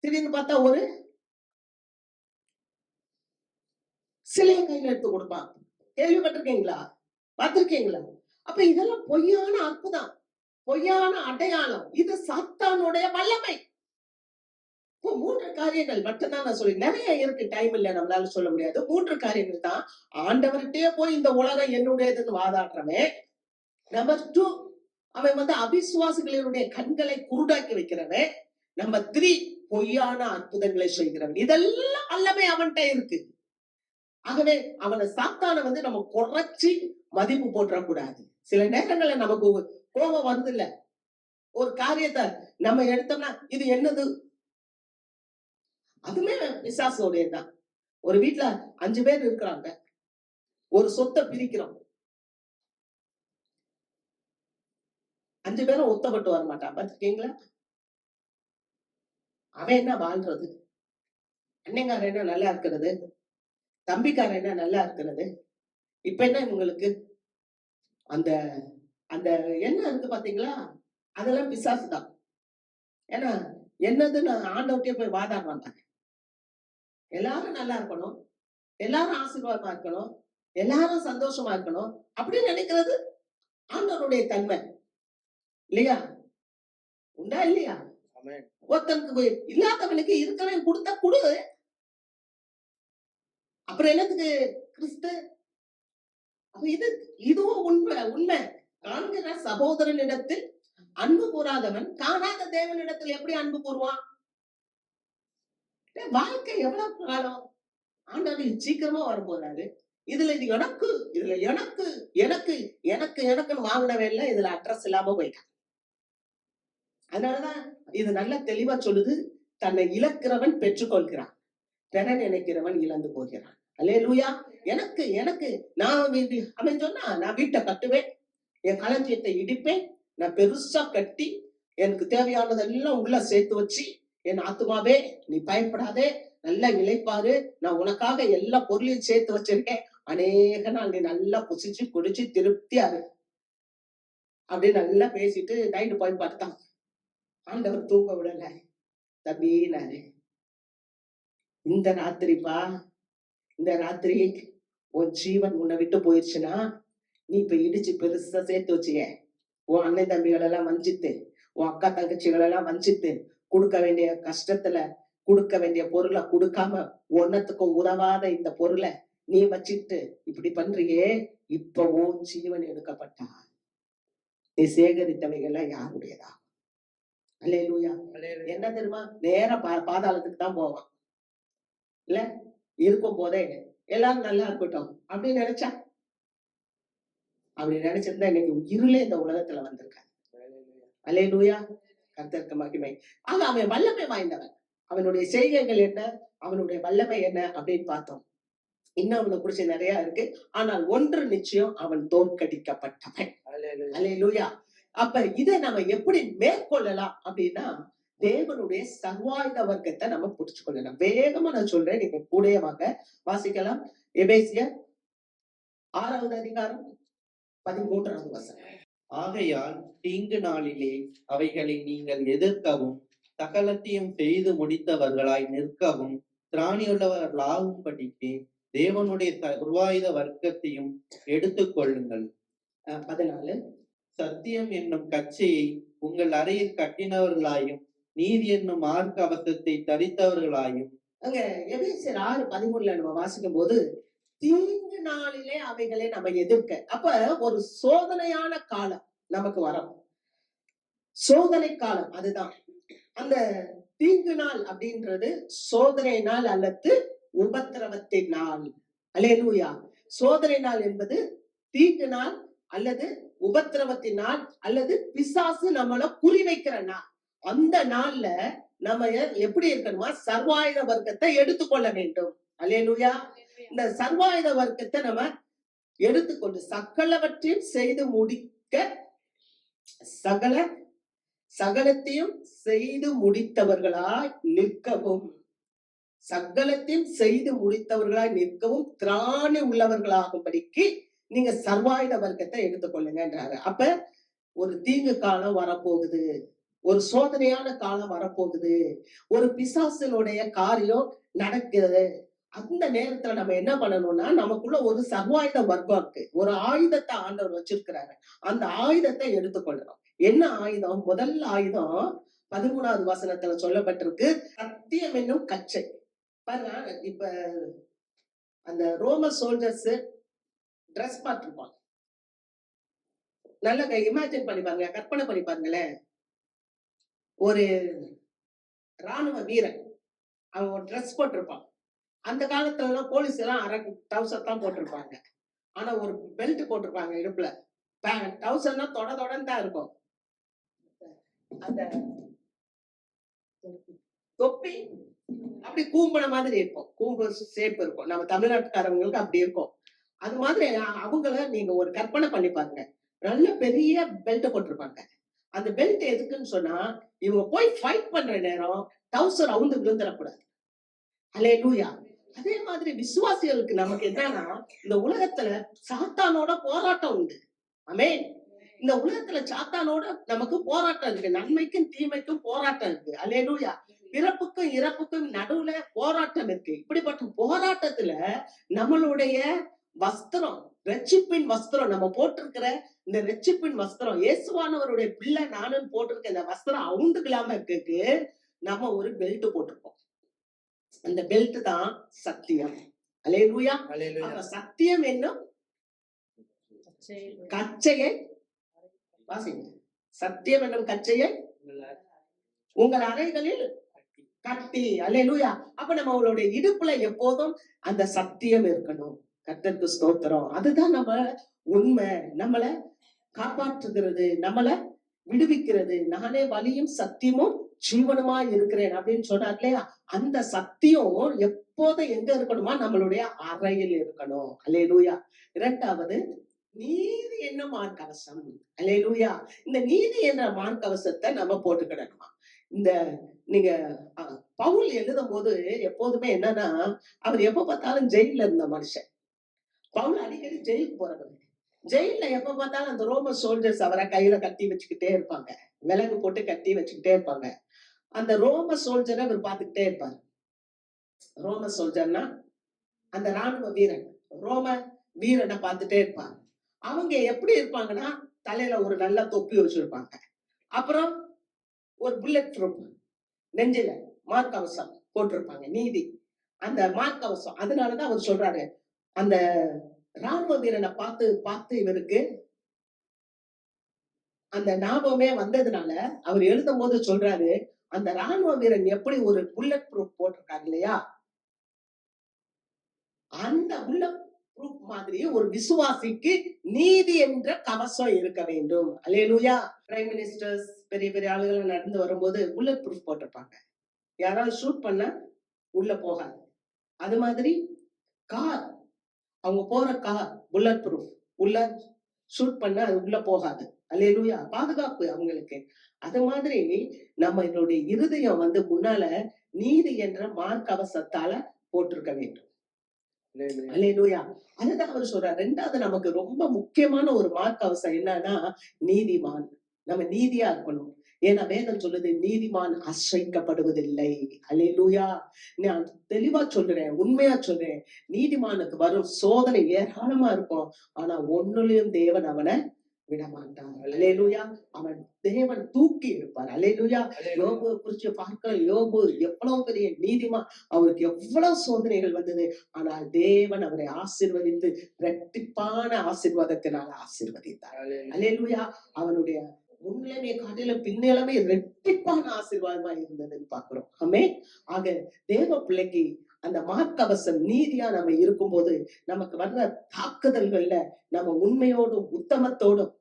[SPEAKER 1] திடீர்னு பார்த்தா ஒரு சிலையை கையில எடுத்து கொடுப்பாங்க. கேள்விப்பட்டிருக்கீங்களா? பார்த்திருக்கீங்களா? அப்ப இதெல்லாம் பொய்யான அற்புதம், பொய்யான அடையாளம். இது சாத்தானுடைய வல்லமை. இப்போ 3 காரியங்கள் மட்டும்தான் நான் சொல்லி, நிறைய இருக்கு, டைம் இல்ல, நம்மளால சொல்ல முடியாது. 3 காரியங்கள் தான். ஆண்டவர்கிட்டயே போய் இந்த உலகம் என்னுடையதுன்னு வாதாடுறவன். நம்பர் 2, அவன் வந்து அவிசுவாசிகளுடைய கண்களை குருடாக்கி வைக்கிறவன். நம்பர் 3, பொய்யான அற்புதங்களை செய்கிறவன். இதெல்லாம் எல்லாமே அவன்கிட்ட இருக்கு. ஆகவே அவனை சாத்தான வந்து நம்ம குறைச்சி மதிப்பு போட்டுறக்கூடாது. சில நேரங்கள்ல நமக்கு கோபம் வருது இல்ல, ஒரு காரியத்தை நம்ம எடுத்தோம்னா இது என்னது, அதுமே பிசாசோடையதுதான். ஒரு வீட்டுல 5 பேர் இருக்கிறாங்க, ஒரு சொத்தை பிரிக்கிறோம், 5 பேரும் ஒத்தப்பட்டு வர மாட்டான். பாத்துருக்கீங்களா? அவன் என்ன வாழ்றது, அண்ணங்காரன் என்ன நல்லா இருக்கிறது, தம்பிக்காரன் என்ன நல்லா இருக்கிறது. இப்ப என்ன உங்களுக்கு அந்த அந்த என்ன இருக்கு பாத்தீங்களா, அதெல்லாம் பிசாசு தான். ஏன்னா என்னதுன்னு ஆண்டவர்கிட்டயே போய் வாதாடுறாங்க. எல்லாரும் நல்லா இருக்கணும், எல்லாரும் ஆசீர்வாதமா இருக்கணும், எல்லாரும் சந்தோஷமா இருக்கணும் அப்படின்னு நினைக்கிறது ஆண்டவருடைய தன்மை இல்லையா? உண்டா இல்லையா? ஒருத்தனுக்கு இல்லாதவனுக்கு இருக்கிறவன் கொடுத்தா கொடு, அப்புறம் என்னத்துக்கு கிறிஸ்து? அப்ப இதுவும் உண்மை. காண்கிற சகோதரனிடத்தில் அன்பு கூறாதவன் காணாத தேவனிடத்தில் எப்படி அன்பு கூறுவான்? வாழ்க்கை எவ்வளவு காலம்? ஆண்டவர் சீக்கிரமா வர போறாரு. இதுல இது எனக்கு, இதுல எனக்கு எனக்கு எனக்கு எனக்குன்னு வாங்கினவேல இதுல அட்ரஸ் இல்லாம போயிட்டான். அதனாலதான் இது நல்ல தெளிவா சொல்லுது, தன்னை இழக்கிறவன் பெற்றுக்கொள்கிறான், பெற நினைக்கிறவன் இழந்து போகிறான். அல்லேலூயா. எனக்கு எனக்கு நான் அவன் சொன்னா, நான் வீட்டை கட்டுவேன், என் களஞ்சியத்தை இடிப்பேன், நான் பெருசா கட்டி எனக்கு தேவையானதெல்லாம் உள்ள சேர்த்து வச்சு, என் ஆத்துமாவே நீ பயப்படாதே, நல்லா இளைப்பாரு, நான் உனக்காக எல்லா பொருளையும் சேர்த்து வச்சிருக்கேன், அநேக நாள் நீ நல்லா புசிச்சு குடிச்சு திருப்தியா இரு அப்படின்னு நல்லா பேசிட்டு நைட்டு போய் பார்த்தான். ஆண்டவர் தூங்க விடல. தம்பினாரு, இந்த ராத்திரிப்பா, இந்த ராத்திரி உன் ஜீவன் உன்னை விட்டு போயிடுச்சுன்னா, நீ இப்ப இடிச்சு பெருசா சேர்த்து வச்சுக்க, உன் அண்ணன் தம்பிகள் எல்லாம் வஞ்சித்து, உன் அக்கா தங்கச்சிகள் எல்லாம் வஞ்சித்து, கொடுக்க வேண்டிய கஷ்டத்துல கொடுக்க வேண்டிய பொருளை கொடுக்காம ஒன்னத்துக்கும் உதவாத இந்த பொருளை நீ வச்சிட்டு இப்படி பண்றியே, இப்ப உன் ஜீவன் எடுக்கப்பட்டா நீ சேகரித்தவைகள் யாருடையதா? அல்லேலூயா. என்ன தெரியுமா, நேர பாதாளத்துக்கு தான் போவான் இல்ல, இருக்கும் போதே எல்லாரும் நல்லா இருக்கட்டும் அப்படின்னு நினைச்சா, அப்படி நினைச்சிருந்தா இன்னைக்கு இருளே இந்த உலகத்துல வந்திருக்காரு. அல்லேலூயா. கர்த்தருக்கு மகிமை. ஆக அவன் வல்லமை வாய்ந்தவன். அவனுடைய செய்கைகள் என்ன, அவனுடைய வல்லமை என்ன அப்படின்னு பார்த்தோம். இன்னும் அவனை குறிச்சு நிறைய இருக்கு. ஆனால் ஒன்று நிச்சயம், அவன் தோற்கடிக்கப்பட்டவன். அல்லேலூயா. அப்ப இதை நம்ம எப்படி மேற்கொள்ளலாம் அப்படின்னா, தேவனுடைய சர்வாயுத வர்க்கத்தை நம்ம புடிச்சு கொள்ளலாம். வேகமா நான் சொல்றேன், நீங்க கூடயே வாங்க, வாசிக்கலாம். எபேசியர் 6வது அதிகாரம் 13வது வசனம்.
[SPEAKER 2] ஆகையால் தீங்கு நாளிலே அவைகளை நீங்கள் எதிர்க்கவும் சகலத்தையும் செய்து முடித்தவர்களாய் நிற்கவும் திராணியுள்ளவர்களாகும்படிக்கு தேவனுடைய சர்வாயுத வர்க்கத்தையும் எடுத்துக் கொள்ளுங்கள்.
[SPEAKER 1] 14.
[SPEAKER 2] சத்தியம் என்னும் கச்சையை உங்கள் அறையில் கட்டினவர்களாயும் நீதி என்னும் மார்க்க அவசரத்தை தரித்தவர்களாயும்.
[SPEAKER 1] அங்க எபேசியர் 6:13 நம்ம வாசிக்கும் போது, தீங்கு நாளிலே அவைகளை நம்ம எதிர்க்க. அப்ப ஒரு சோதனையான காலம் நமக்கு வரும், சோதனை காலம். அதுதான் அந்த தீங்கு நாள் அப்படின்றது, சோதனை நாள் அல்லது உபத்திரவத்தின் நாள். அல்லேலூயா. சோதனை நாள் என்பது தீங்கு நாள் அல்லது உபத்திரவத்தின் நாள் அல்லது பிசாசு நம்மள குறி வைக்கிற நாள். அந்த நாள்ல நம்ம எப்படி இருக்கணுமா, சர்வாயுத வர்க்கத்தை எடுத்துக்கொள்ள வேண்டும். அல்லேலூயா. இந்த சர்வாயுத வர்க்கத்தை நம்ம எடுத்துக்கொண்டு சகலவற்றையும் செய்து முடிக்க, சகலத்தையும் செய்து முடித்தவர்களாய் நிற்கவும், சகலத்தையும் செய்து முடித்தவர்களாய் நிற்கவும் திராணி உள்ளவர்களாகும்படிக்கு நீங்க சர்வாயுத வர்க்கத்தை எடுத்துக்கொள்ளுங்கன்றாரு. அப்ப ஒரு தீங்கு காலம் வரப்போகுது, ஒரு சோதனையான காலம் வரப்போகுது, ஒரு பிசாசினுடைய காரியம் நடக்கிறது. அந்த நேரத்துல நம்ம என்ன பண்ணணும்னா, நமக்குள்ள ஒரு சர்வாயுத வர்க்கம் இருக்கு, ஒரு ஆயுதத்தை ஆண்டவர் வச்சிருக்கிறாரு, அந்த ஆயுதத்தை எடுத்துக்கொள்ளணும். என்ன ஆயுதம்? முதல் ஆயுதம் 13வது வசனத்துல சொல்லப்பட்டிருக்கு, சத்தியம் என்னும் கச்சை. பாருங்க, இப்ப அந்த ரோம சோல்ஜர்ஸ் டிரெஸ் பார்த்திருப்பாங்க, நல்ல இமேஜின் பண்ணி பாருங்க, கற்பனை பண்ணி பாருங்களேன். ஒரு ராணுவ வீரன், அவன் ஒரு ட்ரெஸ் போட்டிருப்பான். அந்த காலத்துல எல்லாம் போலீஸ் எல்லாம் அரை டவுசர் தான் போட்டிருப்பாங்க. ஆனா ஒரு பெல்ட் போட்டிருப்பாங்க இடுப்புல. டவுசர்னா தொட தொடன்னு தான் இருக்கும். அந்த தொப்பி அப்படி கூம்புன மாதிரி இருக்கும். கூம்பு ஷேப் இருக்கும். நம்ம தமிழ்நாட்டுக்காரங்களுக்கு அப்படி இருக்கும். அது மாதிரி அவங்கள நீங்க ஒரு கற்பனை பண்ணி பாருங்க. நல்ல பெரிய பெல்ட் போட்டிருப்பாங்க. அந்த பெல்ட் எதுக்குன்னு சொன்னா, இவங்க போய் ஃபைட் பண்ற நேரம் டவுசர் அவுந்து விழுந்துடக்கூடாது. அல்லேலூயா. அதே மாதிரி விசுவாசிகளுக்கு நமக்கு என்னன்னா, இந்த உலகத்துல சாத்தானோட போராட்டம் உண்டு. ஆமென். இந்த உலகத்துல சாத்தானோட நமக்கு போராட்டம் இருக்கு. நன்மைக்கும் தீமைக்கும் போராட்டம் இருக்கு. அல்லேலூயா. பிறப்புக்கும் இறப்புக்கும் நடுவுல போராட்டம் இருக்கு. இப்படிப்பட்ட போராட்டத்துல நம்மளுடைய வஸ்திரம், ரட்சிப்பின் வஸ்திரம், நம்ம போட்டிருக்கிற இந்த ரட்சிப்பின் வஸ்திரம், இயேசுவானவருடைய பிள்ளை நானும் போட்டிருக்க இந்த வஸ்திரம் அவுந்துக்கலாம இருக்கு. நம்ம ஒரு பெல்ட் போட்டிருக்கோம். அந்த பெல்ட் தான் சத்தியம். அல்லேலூயா. அப்ப சத்தியம் என்னும் கச்சையை வாசிங்க. சத்தியம் என்னும் கச்சையை உங்கள் அறைகளில் கட்டி. அல்லேலூயா. அப்ப நம்மளுடைய இடுப்புல எப்போதும் அந்த சத்தியம் இருக்கணும். கர்த்தருக்கு ஸ்தோத்திரம். அதுதான் நம்ம உண்மை, நம்மள காப்பாற்றுகிறது, நம்மள விடுவிக்கிறது. நானே வழியும் சத்தியமும் ஜீவனுமா இருக்கிறேன் அப்படின்னு சொன்னார் இல்லையா? அந்த சத்தியம் எப்போதும் எங்க இருக்கணுமா? நம்மளுடைய அறையில் இருக்கணும். அல்லேலூயா. இரண்டாவது, நீதி என்னும் மார்க்கவசம். அல்லேலூயா. இந்த நீதி என்ற மார்க்கவசத்தை நம்ம போட்டுக்கிடணுமா? இந்த நீங்க பவுல் எழுதும் போது எப்போதுமே என்னன்னா, அவர் எப்ப பார்த்தாலும் ஜெயில இருந்த மனுஷன். பவுல் அடிக்கடி ஜெயிலுக்கு போறவர். ஜெயில எப்ப பார்த்தாலும் அந்த ரோமன் சோல்ஜர்ஸ் அவரை கையில கட்டி வச்சுக்கிட்டே இருப்பாங்க. விலங்கு போட்டு கட்டி வச்சுக்கிட்டே இருப்பாங்க. அந்த ரோம சோல்ஜரை அவர் பார்த்துக்கிட்டே இருப்பாரு. ரோம சோல்ஜர்னா அந்த ராணுவ வீரன், ரோம வீரனை பார்த்துட்டே இருப்பாங்க. அவங்க எப்படி இருப்பாங்கன்னா, தலையில ஒரு நல்ல தொப்பி வச்சிருப்பாங்க. அப்புறம் ஒரு புல்லட் ப்ரூஃப் நெஞ்சில மார்க்கவசம் போட்டிருப்பாங்க. நீதி அந்த மார்க்கவசம். அதனாலதான் அவர் சொல்றாரு, அந்த ராணுவ வீரனை பார்த்து பார்த்து இவருக்கு அந்த ஞாபகமே வந்ததுனால அவர் எழுதும் போது சொல்றாரு, அந்த ராணுவ வீரன் எப்படி ஒரு புல்லட் ப்ரூஃப் போட்டிருக்காங்க இல்லையா, அந்த புல்லட் ப்ரூஃப் மாதிரி ஒரு விசுவாசிக்கு நீதி என்ற கவசம் இருக்க வேண்டும். அல்லேலூயா. பிரைம் மினிஸ்டர்ஸ், பெரிய பெரிய ஆளுகள் நடந்து வரும்போது புல்லட் ப்ரூஃப் போட்டிருப்பாங்க. யாராவது ஷூட் பண்ண உள்ள போகாது. அது மாதிரி கார், அவங்க போற கார் புல்லட் ப்ரூஃப், உள்ள ஷூட் பண்ண அது உள்ள போகாது. அல்லேலூயா. பாதுகாப்பு அவங்களுக்கு. அது மாதிரி நம்ம என்னுடைய இருதயம் முன்னால நீதி என்ற மார்க்கவசத்தால போட்டிருக்க வேண்டும். அல்லேலூயா. அதுதான் அவர் சொல்றார். ரெண்டாவது நமக்கு ரொம்ப முக்கியமான ஒரு மார்க்கவசம் என்னன்னா, நீதிமான். நம்ம நீதியா இருக்கணும். ஏன்னா வேதம் சொல்லுது, நீதிமான் அசைக்கப்படுவதில்லை. அல்லேலூயா. நான் தெளிவா சொல்றேன், உண்மையா சொல்றேன். நீதிமானுக்கு வரும் சோதனை ஏராளமா இருக்கும். ஆனா ஒண்ணுலயும் தேவன் அவனை விடமாட்டார். அல்லேலூயா. அவன் தேவன் தூக்கி இருப்பார். அல்லேலூயா. யோபு குறிச்சு பார்க்க, யோபு எவ்வளவு பெரிய நீதிமான். அவருக்கு எவ்வளவு சோதனைகள் வந்தது. ஆனால் தேவன் அவரை ஆசீர்வதித்து இரட்டிப்பான ஆசீர்வாதத்தினால் ஆசீர்வதித்தார். அல்லேலூயா. அவனுடைய முன்னிலைமை காட்டிலும் பின்னிலைமை இரட்டிப்பான ஆசீர்வாதமா இருந்ததுன்னு பாக்குறோம். ஆமென். ஆக தேவ பிள்ளைக்கு அந்த மார்க்கவசம் நீதியா நம்ம இருக்கும்போது நமக்கு வர்ற தாக்குதல்கள்ல நம்ம உண்மையோடும் உத்தமத்தோடும்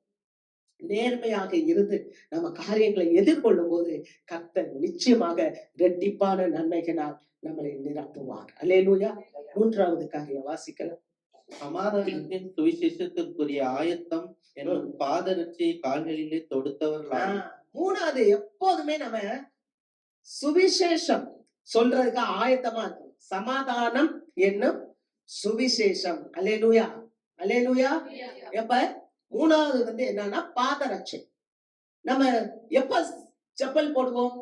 [SPEAKER 1] நேர்மையாக இருந்து நம்ம காரியங்களை எதிர்கொள்ளும் போது கர்த்தர் நிச்சயமாக இரட்டிப்பான நன்மைகளால் நம்மளை நிரப்புவார். அல்லேலூயா. மூன்றாவது காரியம் வாசிக்கலாம்.
[SPEAKER 2] சமாதானத்தின் சுவிசேஷத்திற்குரிய ஆயத்தம் என்னும் பாதரட்சியை கால்களிலே தொடுத்தவர்களாக.
[SPEAKER 1] மூணாவது, எப்போதுமே நம்ம சுவிசேஷம் சொல்றதுக்கு ஆயத்தமா இருக்கும். சமாதானம் என்னும் சுவிசேஷம். அல்லேலூயா. அல்லேலூயா. எப்ப மூணாவது என்னன்னா பாதரட்சை. நம்ம எப்ப செப்பல் போடுவோம்?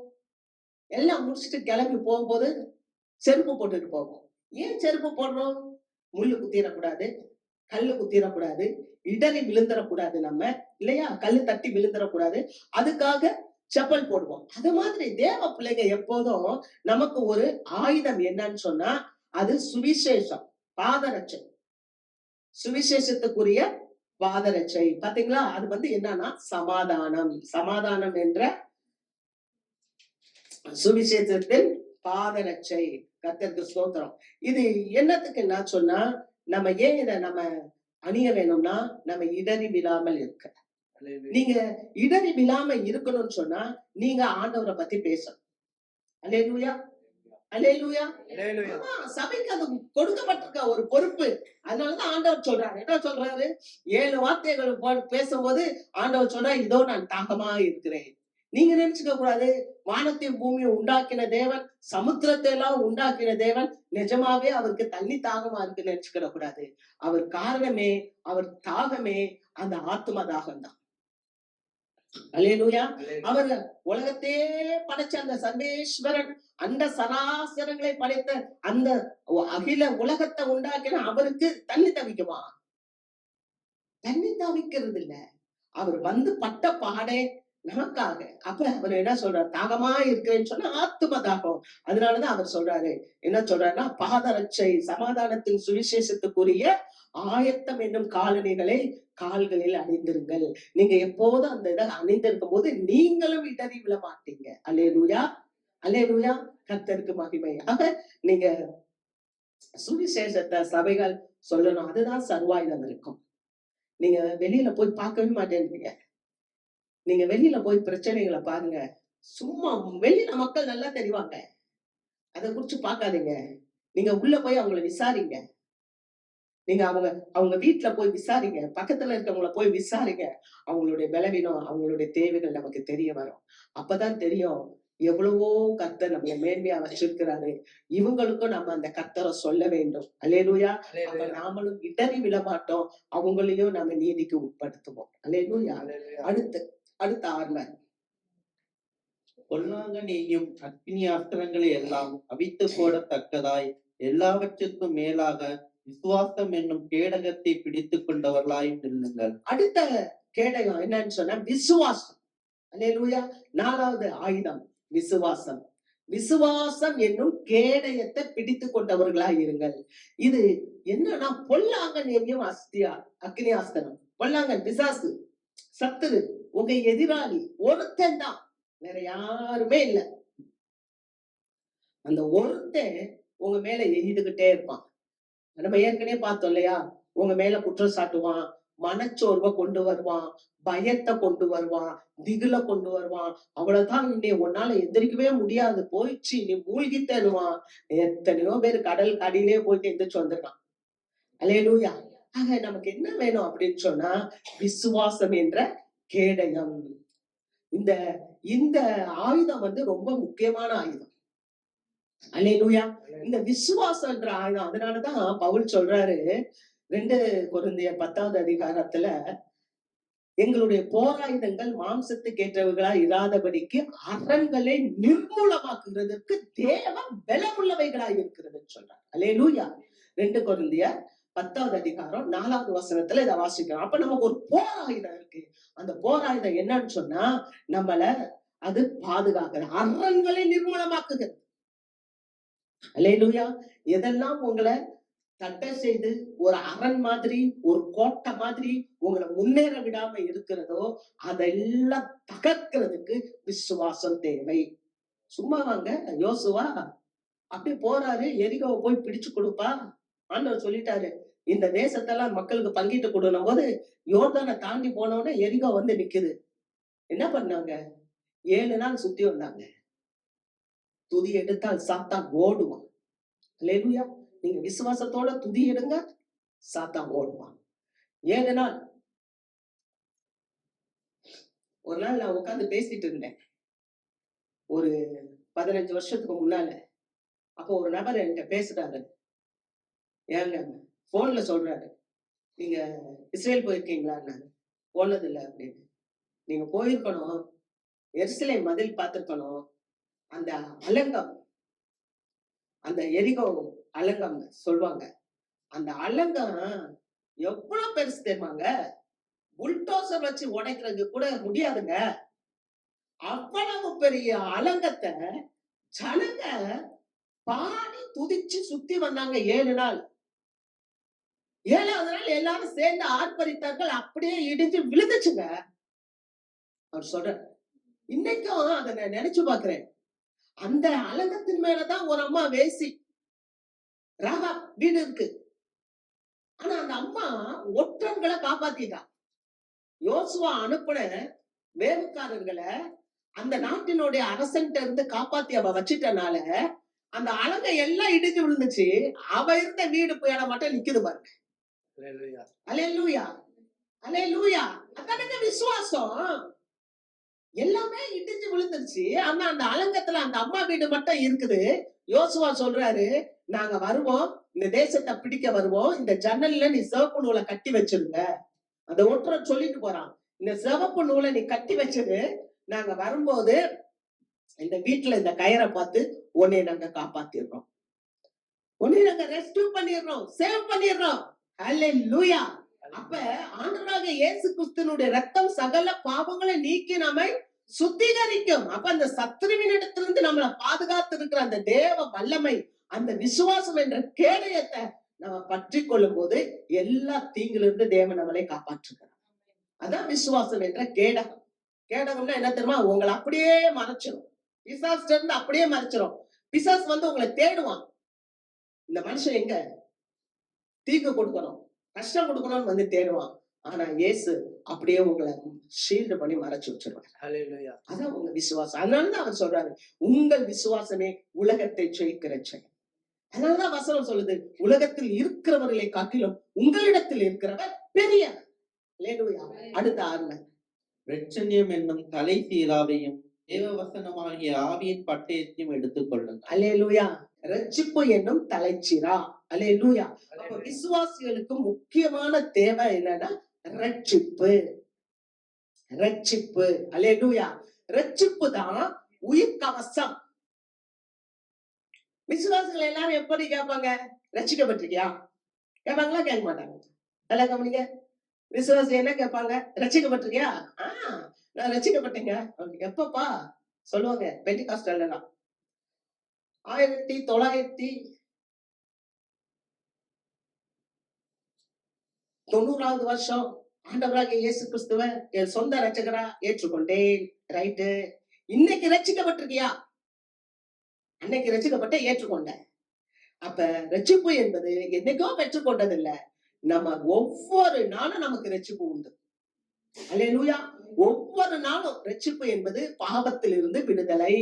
[SPEAKER 1] எல்லாம் முடிச்சுட்டு கிளம்பி போகும்போது செருப்பு போட்டுட்டு போவோம். ஏன் செருப்பு போடுறோம்? முள்ளு குத்திடக்கூடாது, கல்லு குத்திடக்கூடாது, இடறி விழுந்துடக்கூடாது, நம்ம இல்லையா, கல்லு தட்டி விழுந்துடக்கூடாது. அதுக்காக செப்பல் போடுவோம். அது மாதிரி தேவ பிள்ளைங்க எப்போதும் நமக்கு ஒரு ஆயுதம் என்னன்னு சொன்னா, அது சுவிசேஷம், பாதரட்சை. சுவிசேஷத்துக்குரிய பாதரட்சை. பாத்தீங்களா? அது என்னன்னா சமாதானம். சமாதானம் என்ற சுவிசேஷத்தில் பாதரட்சை. கர்த்தருக்கு ஸ்தோத்திரம். இது என்னத்துக்கு நான் சொன்னா, நம்ம ஏன் இத நம்ம அணிய வேணும்னா, நம்ம இடறி விழாமல் இருக்க. நீங்க இடறி விழாம இருக்கணும்னு சொன்னா, நீங்க ஆண்டவர பத்தி பேசணும். அல்லேலூயா, அல்லேலூயா. ஆமா, சபைக்கு அது கொடுக்கப்பட்டிருக்க ஒரு பொறுப்பு. அதனாலதான் ஆண்டவர் சொல்றாரு. என்ன சொல்றாரு? 7 வார்த்தைகள் பேசும்போது ஆண்டவர் சொல்றார், இதோ நான் தாகமா இருக்கிறேன். நீங்க நினைச்சுக்க கூடாது, வானத்தையும் பூமியை உண்டாக்கின தேவன், சமுத்திரத்தை எல்லாம் உண்டாக்கின தேவன் நிஜமாவே அவருக்கு தண்ணி தாகமா இருக்குன்னு நினைச்சுக்கிட கூடாது. அவர் காரணமே, அவர் தாகமே அந்த ஆத்தும தாகம் தான். அல்லேலூயா. அவர் உலகத்தையே படைச்ச அந்த சர்வேஸ்வரன், அந்த சராசரங்களை படைத்த அந்த அகில உலகத்தை உண்டாக்கின அவருக்கு தண்ணி தவிக்குமா? தண்ணி தவிக்கிறது இல்ல. அவர் பட்ட பாடே நமக்காக. அப்ப அவர் என்ன சொல்றாரு? தாகமா இருக்கிறேன்னு சொன்னா ஆத்தும தாகம். அதனாலதான் அவர் சொல்றாரு, என்ன சொல்றாருன்னா, பாதரட்சை, சமாதானத்தின் சுவிசேஷத்துக்குரிய ஆயத்தம் என்னும் காலணிகளை கால்களில் அணிந்திருங்கள். நீங்க எப்போதும் அந்த இதை அணிந்திருக்கும் போது நீங்களும் இடறி விழ மாட்டீங்க. அல்லேலூயா, அல்லேலூயா. கர்த்தருக்கு மகிமை. ஆக நீங்க சுவிசேஷத்தை சபைகள் சொல்லணும். அதுதான் சர்வாயுதம் இருக்கும். நீங்க வெளியில போய் பார்க்கவே மாட்டேன்றீங்க. நீங்க வெளியில போய் பிரச்சனைகளை பாருங்க. சும்மா வெளியில மக்கள் நல்லா தெரிவாங்க. அதை குறிச்சு பார்க்காதீங்க. நீங்க உள்ள போய் அவங்கள விசாரிங்க. நீங்க அவங்க வீட்டுல போய் விசாரிங்க. பக்கத்துல இருக்கவங்கள போய் விசாரிங்க. அவங்களுடைய பலவீனம், அவங்களுடைய தேவைகள் நமக்கு தெரிய வரும். அப்பதான் தெரியும் எவ்வளவோ கர்த்தர் நம்மளை மேன்மையா வச்சிருக்கிறாரு. இவங்களுக்கும் நம்ம அந்த கர்த்தரை சொல்ல வேண்டும். அல்லேலூயா. அப்ப நாமளும் இடறி விழ மாட்டோம். அவங்களையும் நம்ம நீதிக்கு உட்படுத்துவோம். அல்லேலூயா. அடுத்த ஆர்ம
[SPEAKER 2] பொல்லாங்க நீயும் அக்னி அஸ்திரங்களை எல்லாம் அவித்து போடத்தக்கதாய் எல்லாவற்றிற்கும் மேலாக விசுவாசம் என்னும் கேடகத்தை பிடித்துக் கொண்டவர்களாயும் நில்லுங்கள்.
[SPEAKER 1] அடுத்த கேடகம் என்னன்னு சொன்னா விசுவாசம். அல்லேலூயா. 4வது ஆயுதம் விசுவாசம். விசுவாசம் என்னும் கேடயத்தை பிடித்துக் கொண்டவர்களாய் இருங்கள். இது என்னன்னா பொல்லாங்கன் எங்கேயும் அக்னி ஆஸ்திரம். பொல்லாங்கன் பிசாசு, சத்துரு, உங்க எதிராளி ஒருத்தன் தான், வேற யாருமே இல்ல. அந்த ஒருத்தன் உங்க மேல எரிந்துகிட்டே இருப்பான். நம்ம ஏற்கனவே பார்த்தோம் இல்லையா? உங்க மேல குற்றம் சாட்டுவான், மனச்சோர்வை கொண்டு வருவான், பயத்தை கொண்டு வருவான், திகில கொண்டு வருவான். அவ்வளவுதான், உன்னால எந்திரிக்கவே முடியாது, போயிடுச்சு, நீ மூழ்கி தருவான். எத்தனையோ பேர் கடல் கடியிலே போயிட்டு எந்திரிச்சு வந்துருக்கான். அல்லேலூயா. ஆக நமக்கு என்ன வேணும் அப்படின்னு சொன்னா விசுவாசம் என்ற கேடயம். இந்த இந்த ஆயுதம் ரொம்ப முக்கியமான ஆயுதம். அல்லேலூயா. இந்த விசுவாசம் என்ற ஆயுதம். அதனாலதான் பவுல் சொல்றாரு 2 கொரிந்தியர் 10வது அதிகாரத்துல, எங்களுடைய போராயுதங்கள் மாம்சத்துக்கு ஏற்றவர்களா இராதபடிக்கு அரண்களை நிர்மூலமாக்குகிறதற்கு தேவன் பலமுள்ளவைகளாய் இருக்கிறதுன்னு சொல்றார். அல்லேலூயா. 2 கொரிந்தியர் 10வது அதிகாரம் 4வது வசனத்துல இதை வாசிக்கிறோம். அப்ப நமக்கு ஒரு போராயுதம் இருக்கு. அந்த போராயுதம் என்னன்னு சொன்னா நம்மள அது பாதுகாக்கிறது, அரண்களை நிர்மூலமாக்குகிறது. அல்லேலூயா. எதெல்லாம் உங்களை தடை செய்து ஒரு அரண் மாதிரி, ஒரு கோட்டை மாதிரி உங்களை முன்னேற விடாம இருக்கிறதோ அதெல்லாம் தகர்க்கிறதுக்கு விசுவாசம் தேவை. சும்மா வாங்க. யோசுவா அப்படியே போறாரு, எரிகோவை போய் பிடிச்சு கொடுப்பா. ஆண்டவர் சொல்லிட்டாரு, இந்த தேசத்தெல்லாம் மக்களுக்கு பங்கிட்டு கொடுக்கும் போது யோர்தானை தாண்டி போனோடனே எரிகோ நிக்குது. என்ன பண்ணாங்க? 7 நாள் சுத்தி வந்தாங்க. துதி எடுத்தால் சாத்தான் ஓடுவான். அல்லேலூயா. நீங்க விசுவாசத்தோட துதி எடுங்க, சாத்தான் ஓடுவான். 7 நாள். ஒரு நாள் நான் உட்கார்ந்து பேசிட்டு இருந்தேன், ஒரு 15 வருஷத்துக்கு முன்னால. அப்போ ஒரு நபர் என்கிட்ட பேசுறாரு. ஏங்க போன்ல சொல்றாரு, நீங்க இஸ்ரேல் போயிருக்கீங்களா? போனது இல்லை அப்படின்னு. நீங்க போயிருக்கணும், எருசலேம் மதில் பார்த்திருக்கணும். அந்த அலங்கம், அந்த எரிகோ அலங்கம் சொல்லுவாங்க. அந்த அலங்கம் எவ்வளவு பெருசு தெரியுமாங்க? புல்டோசர் வச்சு உடைக்கிறது கூட முடியாதுங்க. அவ்வளவு பெரிய அலங்கத்தை ஜனங்க பாடி துதிச்சு சுத்தி வந்தாங்க 7 நாள். 7வது நாள் எல்லாரும் சேர்ந்து ஆர்ப்பரித்தார்கள், அப்படியே இடிஞ்சு விழுந்துச்சுங்க. அவர் சொல்றார், இன்னைக்கும் அதை நான் நினைச்சு பாக்குறேன். அந்த அலங்கத்தின் மேலதான் ஒரு அம்மா வேசி ராகாப் வீடு இருக்கு. ஆனா அந்த அம்மா ஒற்றன்களை காப்பாத்திட்டா. யோசுவா அனுப்புன வேவுக்காரர்களை அந்த நாட்டினுடைய அரசன்ட்ட இருந்து காப்பாத்தி அவ வச்சிட்டனால அந்த அலங்கை எல்லாம் இடிஞ்சு விழுந்துச்சு. அவ இருந்த வீடு போய் மட்டும் நிக்குது பாருங்க. அல்லேலூயா, அல்லேலூயா. அதானங்க விசுவாசம். எல்லாமே இடிஞ்சு விழுந்துருச்சு. ஆனா அந்த அலங்கத்துல அந்த அம்மா வீடு மட்டும் இருக்குது. யோசுவா சொல்றாரு, நாங்க வருவோம், இந்த தேசத்தை பிடிக்க வருவோம், இந்த ஜன்னல்ல நீ சிவப்பு நூலை கட்டி வச்சிருங்க. அந்த ஒற்றர் சொல்லிட்டு போறான், இந்த சிவப்பு நூலை நீ கட்டி வச்சது, நாங்க வரும்போது இந்த வீட்டுல இந்த கயிறை பார்த்து உன்னை நாங்க காப்பாத்திடுறோம், உன்னை நாங்க ரெஸ்கியூ பண்ணிடுறோம், சேவ் பண்ணிடுறோம். அல்லேலூயா. அப்ப ஆண்டவராக இயேசு கிறிஸ்துவினுடைய ரத்தம் சகல பாவங்களை நீக்கி நம்மை சுத்திகரிக்கும். அப்ப அந்த சத்துருவினிடத்திலிருந்து நம்மளை பாதுகாத்து இருக்கிற அந்த தேவ வல்லமை, அந்த விசுவாசம் என்ற கேடயத்தை நம்ம பற்றி கொள்ளும் போது எல்லா தீங்குல இருந்து தேவன் நம்மளை காப்பாற்றுகிறார். அதான் விசுவாசம் என்ற கேடகம். கேடகம்னா என்ன தெரியுமா? உங்களை அப்படியே மறைச்சிடும். பிசாசுல இருந்து அப்படியே மறைச்சிடும். பிசாசு வந்து உங்களை தேடுவான். இந்த மனுஷன் எங்க தீங்கு கொடுக்கணும், கஷ்டம் கொடுக்கணும்னு வந்து தேடுவான். ஆனா இயேசு அப்படியே உங்களை ஷீல்டு பண்ணி மறைச்சு வச்சிருவார். அதான் உங்க விசுவாசம். அதனாலதான் அவர் சொல்றாரு, உங்கள் விசுவாசமே உலகத்தை ஜெயிக்கிற செயல். அதனாலதான் வசனம் சொல்லுது, உலகத்தில் இருக்கிறவர்களை காட்டிலும் உங்களிடத்தில் இருக்கிறவர் பெரியவர். அல்லேலூயா. அடுத்த ஆறுல,
[SPEAKER 2] இரட்சண்யம் என்னும் தலை சீராவையும் தேவவசனமாகிய ஆவியின் பட்டயத்தையும் எடுத்துக் கொள்ளுங்கள்.
[SPEAKER 1] அல்லேலூயா. ரட்சிப்பு என்னும் தலைச்சீரா. அல்லேலூயா. அப்ப விசுவாசிகளுக்கு முக்கியமான தேவை என்னன்னா ரட்சிப்பு. ரட்சிப்பு. அல்லேலூயா. ரட்சிப்பு தான் உயிர் கவசம். விசுவாசிகள் எல்லாரும் எப்படி கேட்பாங்க? ரட்சிக்கப்பட்டிருக்கியா கேட்பாங்களா? கேட்க மாட்டாங்க. நல்லா கவனிங்க. விசுவாசி என்ன கேட்பாங்க? ரட்சிக்கப்பட்டிருக்கியா? நான் ரட்சிக்கப்பட்டேங்க. எப்பப்பா சொல்லுவாங்க? பெண்டிகாஸ்டல்ல 1990வது வருஷம் ஆண்டவராகிய இயேசு கிறிஸ்துவ என் சொந்த ரட்சகரா ஏற்றுக்கொண்டேன். ரைட்டு. இன்னைக்கு ரட்சிக்கப்பட்டிருக்கியா? அன்னைக்கு ரட்சிக்கப்பட்ட ஏற்றுக்கொண்டேன். அப்ப ரட்சிப்பு என்பது என்னைக்கோ பெற்றுக்கொண்டது இல்ல, நம்ம ஒவ்வொரு நாளும் நமக்கு ரட்சிப்பு உண்டு. அல்லேலூயா. ஒவ்வொரு நாளும் ரட்சிப்பு என்பது பாவத்தில் இருந்து விடுதலை,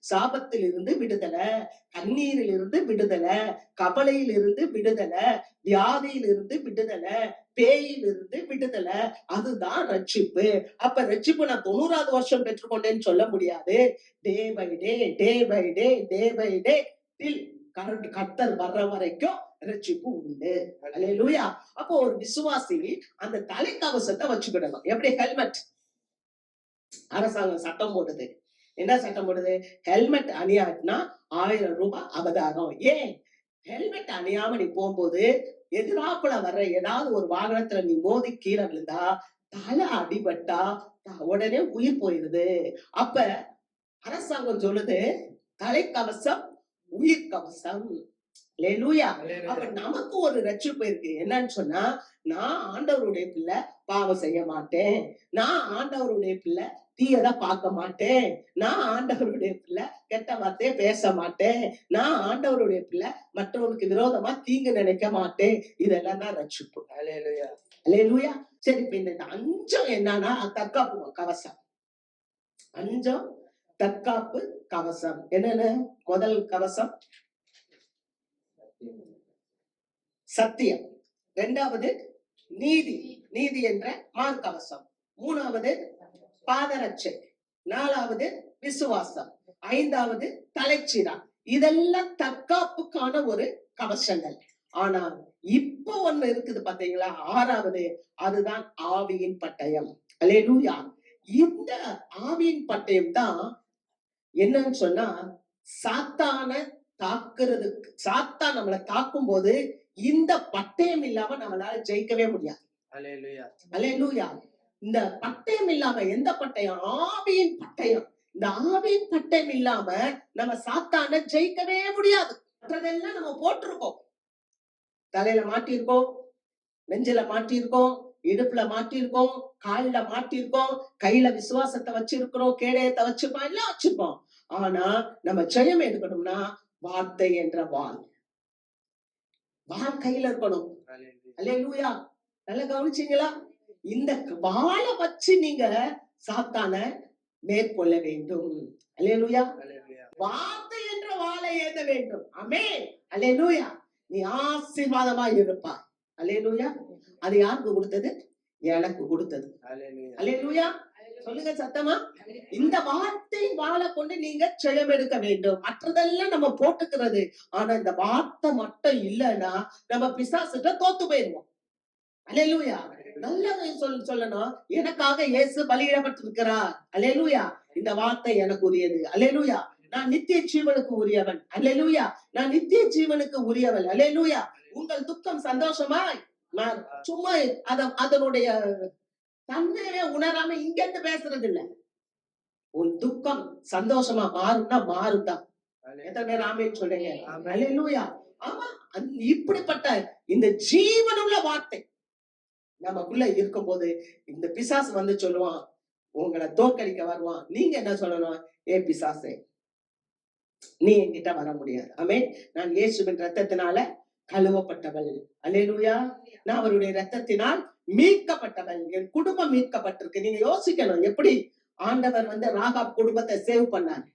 [SPEAKER 1] சாபத்தில் இருந்து விடுதலை, கண்ணீரில் இருந்து விடுதலை, கவலையில் இருந்து விடுதலை, வியாதியில் இருந்து விடுதலை, பேயில் இருந்து விடுதலை. அதுதான் ரட்சிப்பு. அப்ப ரட்சிப்பு நான் 90வது வருஷம் பெற்றுக்கொண்டேன்னு சொல்ல முடியாது. Day by day, day by day, day by day, till கர்த்தர் வர்ற வரைக்கும் ரட்சிப்பு உண்டு. அல்லேலூயா. அப்போ ஒரு விசுவாசி அந்த தலைக்கவசத்தை வச்சுக்கிடணும். எப்படி? ஹெல்மெட். அரசாங்கம் சட்டம் போடுது. என்ன சட்டம் போடுது? ஹெல்மெட் அணியாட்டினா 1000 ரூபாய் அபதாரம். ஏன்? ஹெல்மெட் அணியாம நீ போகும்போது எதிராப்புல வர்ற ஏதாவது ஒரு வாகனத்துல நீ மோதி கீழே விழுந்தா, தலை அடிபட்டா உடனே உயிர் போயிருது. அப்ப அரசாங்கம் சொல்லுது தலைக்கவசம் உயிர் கவசம். அல்லேலூயா. அப்ப நமக்கு ஒரு ரட்சிப்பு இருக்கு. என்னன்னு சொன்னா, நான் ஆண்டவருடைய பிள்ளை, பாவம் செய்ய மாட்டேன். நான் ஆண்டவருடைய பிள்ளை, தீயதை பார்க்க மாட்டேன். நான் ஆண்டவருடைய பிள்ளை, கெட்ட வார்த்தையை பேச மாட்டேன். நான் ஆண்டவருடைய பிள்ளை, மற்றவருக்கு விரோதமா தீங்கு நினைக்க மாட்டேன். இதெல்லாம் தான் ரட்சிப்பு. அல்லேலூயா. சரி, இப்ப இந்த 5 என்னன்னா தற்காப்பு கவசம். 5 தற்காப்பு கவசம். என்னன்னு? முதல் கவசம் சத்தியம். 2வது நீதி, நீதி என்ற மார்க்கவசம். 3வது பாதரட்சை. 4வது விசுவாசம். 5வது தலைச்சீரா. இதெல்லாம் தற்காப்புக்கான ஒரு கவசங்கள். ஆனா இப்ப ஒண்ணு இருக்குது பாத்தீங்களா? 6வது, அதுதான் ஆவியின் பட்டயம். அல்லேலூயா. இந்த ஆவியின் பட்டயம் தான் என்னன்னு சொன்னா, சாத்தான தாக்குறதுக்கு, சாத்தான் நம்மளை தாக்கும் போது இந்த பட்டயம் இல்லாம நம்மளால ஜெயிக்கவே முடியாது. அல்லேலூயா. இந்த பட்டயம் இல்லாம, எந்த பட்டயம்? ஆவியின் பட்டயம். இந்த ஆவியின் பட்டயம் இல்லாம நம்ம சாத்தான ஜெயிக்கவே முடியாது. மற்றதெல்லாம் நம்ம போட்டிருக்கோம், தலையில மாட்டிருக்கோம், நெஞ்சில மாட்டியிருக்கோம், இடுப்புல மாட்டியிருக்கோம், கால்ல மாட்டியிருக்கோம், கையில விசுவாசத்தை வச்சிருக்கிறோம், கேடயத்தை வச்சிருக்கோம், எல்லாம் வச்சிருக்கோம். ஆனா நம்ம ஜெயம் எடுக்கணும்னா வார்த்தை என்ற வாள் கையில இருக்கணும். அல்லேலூயா. நல்லா கவனிச்சீங்களா? இந்த வாளை வச்சு நீங்க சாத்தான மேற்கொள்ள வேண்டும். அல்லேலூயா. வார்த்தை என்ற வாளை ஏந்த வேண்டும். ஆமென். அல்லேலூயா. நீ ஆசீர்வாதமா இருப்பாய். அல்லேலூயா. அது யாருக்கு கொடுத்தது? எனக்கு கொடுத்தது. அல்லேலூயா. சொல்லுங்க சத்தமா. இந்த வார்த்தை வாளை கொண்டு நீங்க ஜெயம் எடுக்க வேண்டும். மற்றதெல்லாம் நம்ம போட்டுக்கிறது. ஆனா இந்த வார்த்தை மட்டும் இல்லைன்னா நம்ம பிசாசுட்ட தோத்து போயிருவோம். அல்லேலூயா. நல்லா சொல்லணும். எனக்காக இயேசு பலியிடப்பட்டிருக்கிறார். அல்லேலூயா. இந்த வார்த்தை எனக்கு உரியது. அல்லேலூயா. நான் நித்திய ஜீவனுக்கு உரியவன். அல்லேலூயா. நான் நித்திய ஜீவனுக்கு உரியவன். அல்லேலூயா. உங்கள் துக்கம் சந்தோஷமாய் நான் சும்மா அதனுடைய தன்மையவே உணராம இங்க இருந்து பேசுறது இல்ல. உன் துக்கம் சந்தோஷமா மாறும்னா மாறும்தான். எத்தனை பேர் ஆமென் சொல்றீங்க? அல்லேலூயா. ஆமா, இப்படிப்பட்ட இந்த ஜீவனுள்ள வார்த்தை நமக்குள்ள இருக்கும்போது இந்த பிசாசு வந்து சொல்லுவான், உங்களை தோற்கடிக்க வருவான். நீங்க என்ன சொல்லணும்? ஏ பிசாசே, நீ என்கிட்ட வர முடியாது. ஆமென். நான் இயேசுவின் ரத்தத்தினால கழுவப்பட்டவள். அல்லேலூயா. நான் அவருடைய ரத்தத்தினால் மீட்கப்பட்டவள். என் குடும்பம் மீட்கப்பட்டிருக்கு. நீங்க யோசிக்கணும், எப்படி ஆண்டவர் வந்து ராகாப் குடும்பத்தை சேவ் பண்ணாரு.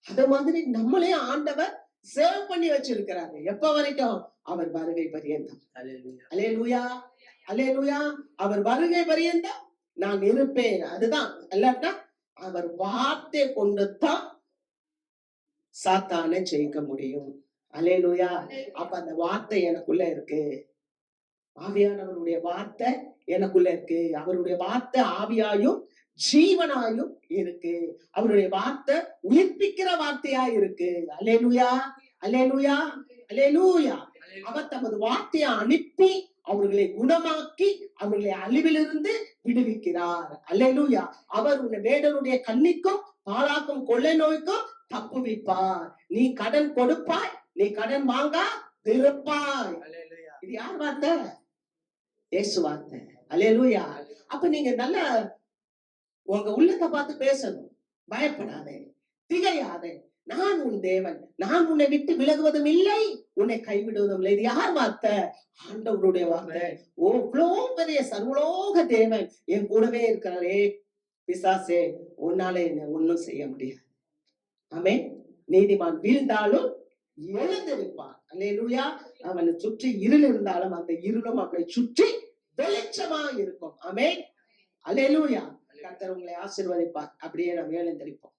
[SPEAKER 1] அது மாதிரி நம்மளையும் ஆண்டவர் சேவ் பண்ணி வச்சிருக்கிறாரு. எப்ப வரைக்கும்? அவர் வருகை பரியந்தம். அல்லேலூயா. அல்லேலூயா. அவர் வருகை பரியந்தம் நான் இருப்பேன். அதுதான். இல்லாட்டா அவர் வார்த்தை கொண்டு தான் சாத்தானை ஜெயிக்க முடியும். அல்லேலூயா. அப்ப அந்த வார்த்தை எனக்குள்ள இருக்கு. ஆவியானவருடைய வார்த்தை எனக்குள்ள இருக்கு. அவருடைய வார்த்தை ஆவியாயும் ஜீவனாயும் இருக்கு. அவருடைய வார்த்தை உயிர்ப்பிக்கிற வார்த்தையா இருக்கு. அல்லேலூயா. அல்லேலூயா. அல்லேலூயா. அவர் தமது வார்த்தையை அனுப்பி அவர்களை குணமாக்கி அவர்களை அழிவிலிருந்து விடுவிக்கிறார். அல்லேலூயா. அவர் உன்னை வேடனுடைய கண்ணிக்கும் பாழாக்கும் கொள்ளை நோய்க்கும் தப்புவிப்பார். நீ கடன் கொடுப்பாய், நீ கடன் வாங்கா திருப்பாய். இது யார் வார்த்தை? இயேசு வார்த்தை. அல்லேலூயா. அப்ப நீங்க நல்ல உங்க உள்ளத்தை பார்த்து பேசணும். பயப்படாதே, திகையாதே. நான் உன் தேவன், நான் உன்னை விட்டு விலகுவதும் இல்லை, உன்னை கைவிடுவதும் இல்லை. இது யார் வார்த்தை? ஆண்டவருடைய வார்த்தை. ஓ பெரிய சர்வலோக தேவன் என் கூடவே இருக்கிறாரே. பிசாசே, உன்னால என்ன ஒண்ணும் செய்ய முடியாது. ஆமென். நீதிமான் வீழ்ந்தாலும் எழுந்திருப்பான். அல்லேலூயா. அவனை சுற்றி இருள் இருந்தாலும் அந்த இருளும் அவனை சுற்றி வெளிச்சமா இருக்கும். ஆமென். அல்லேலூயா. கர்த்தர் உங்களை ஆசீர்வதிப்பார். அப்படியே நாம் எழுந்திருப்போம்.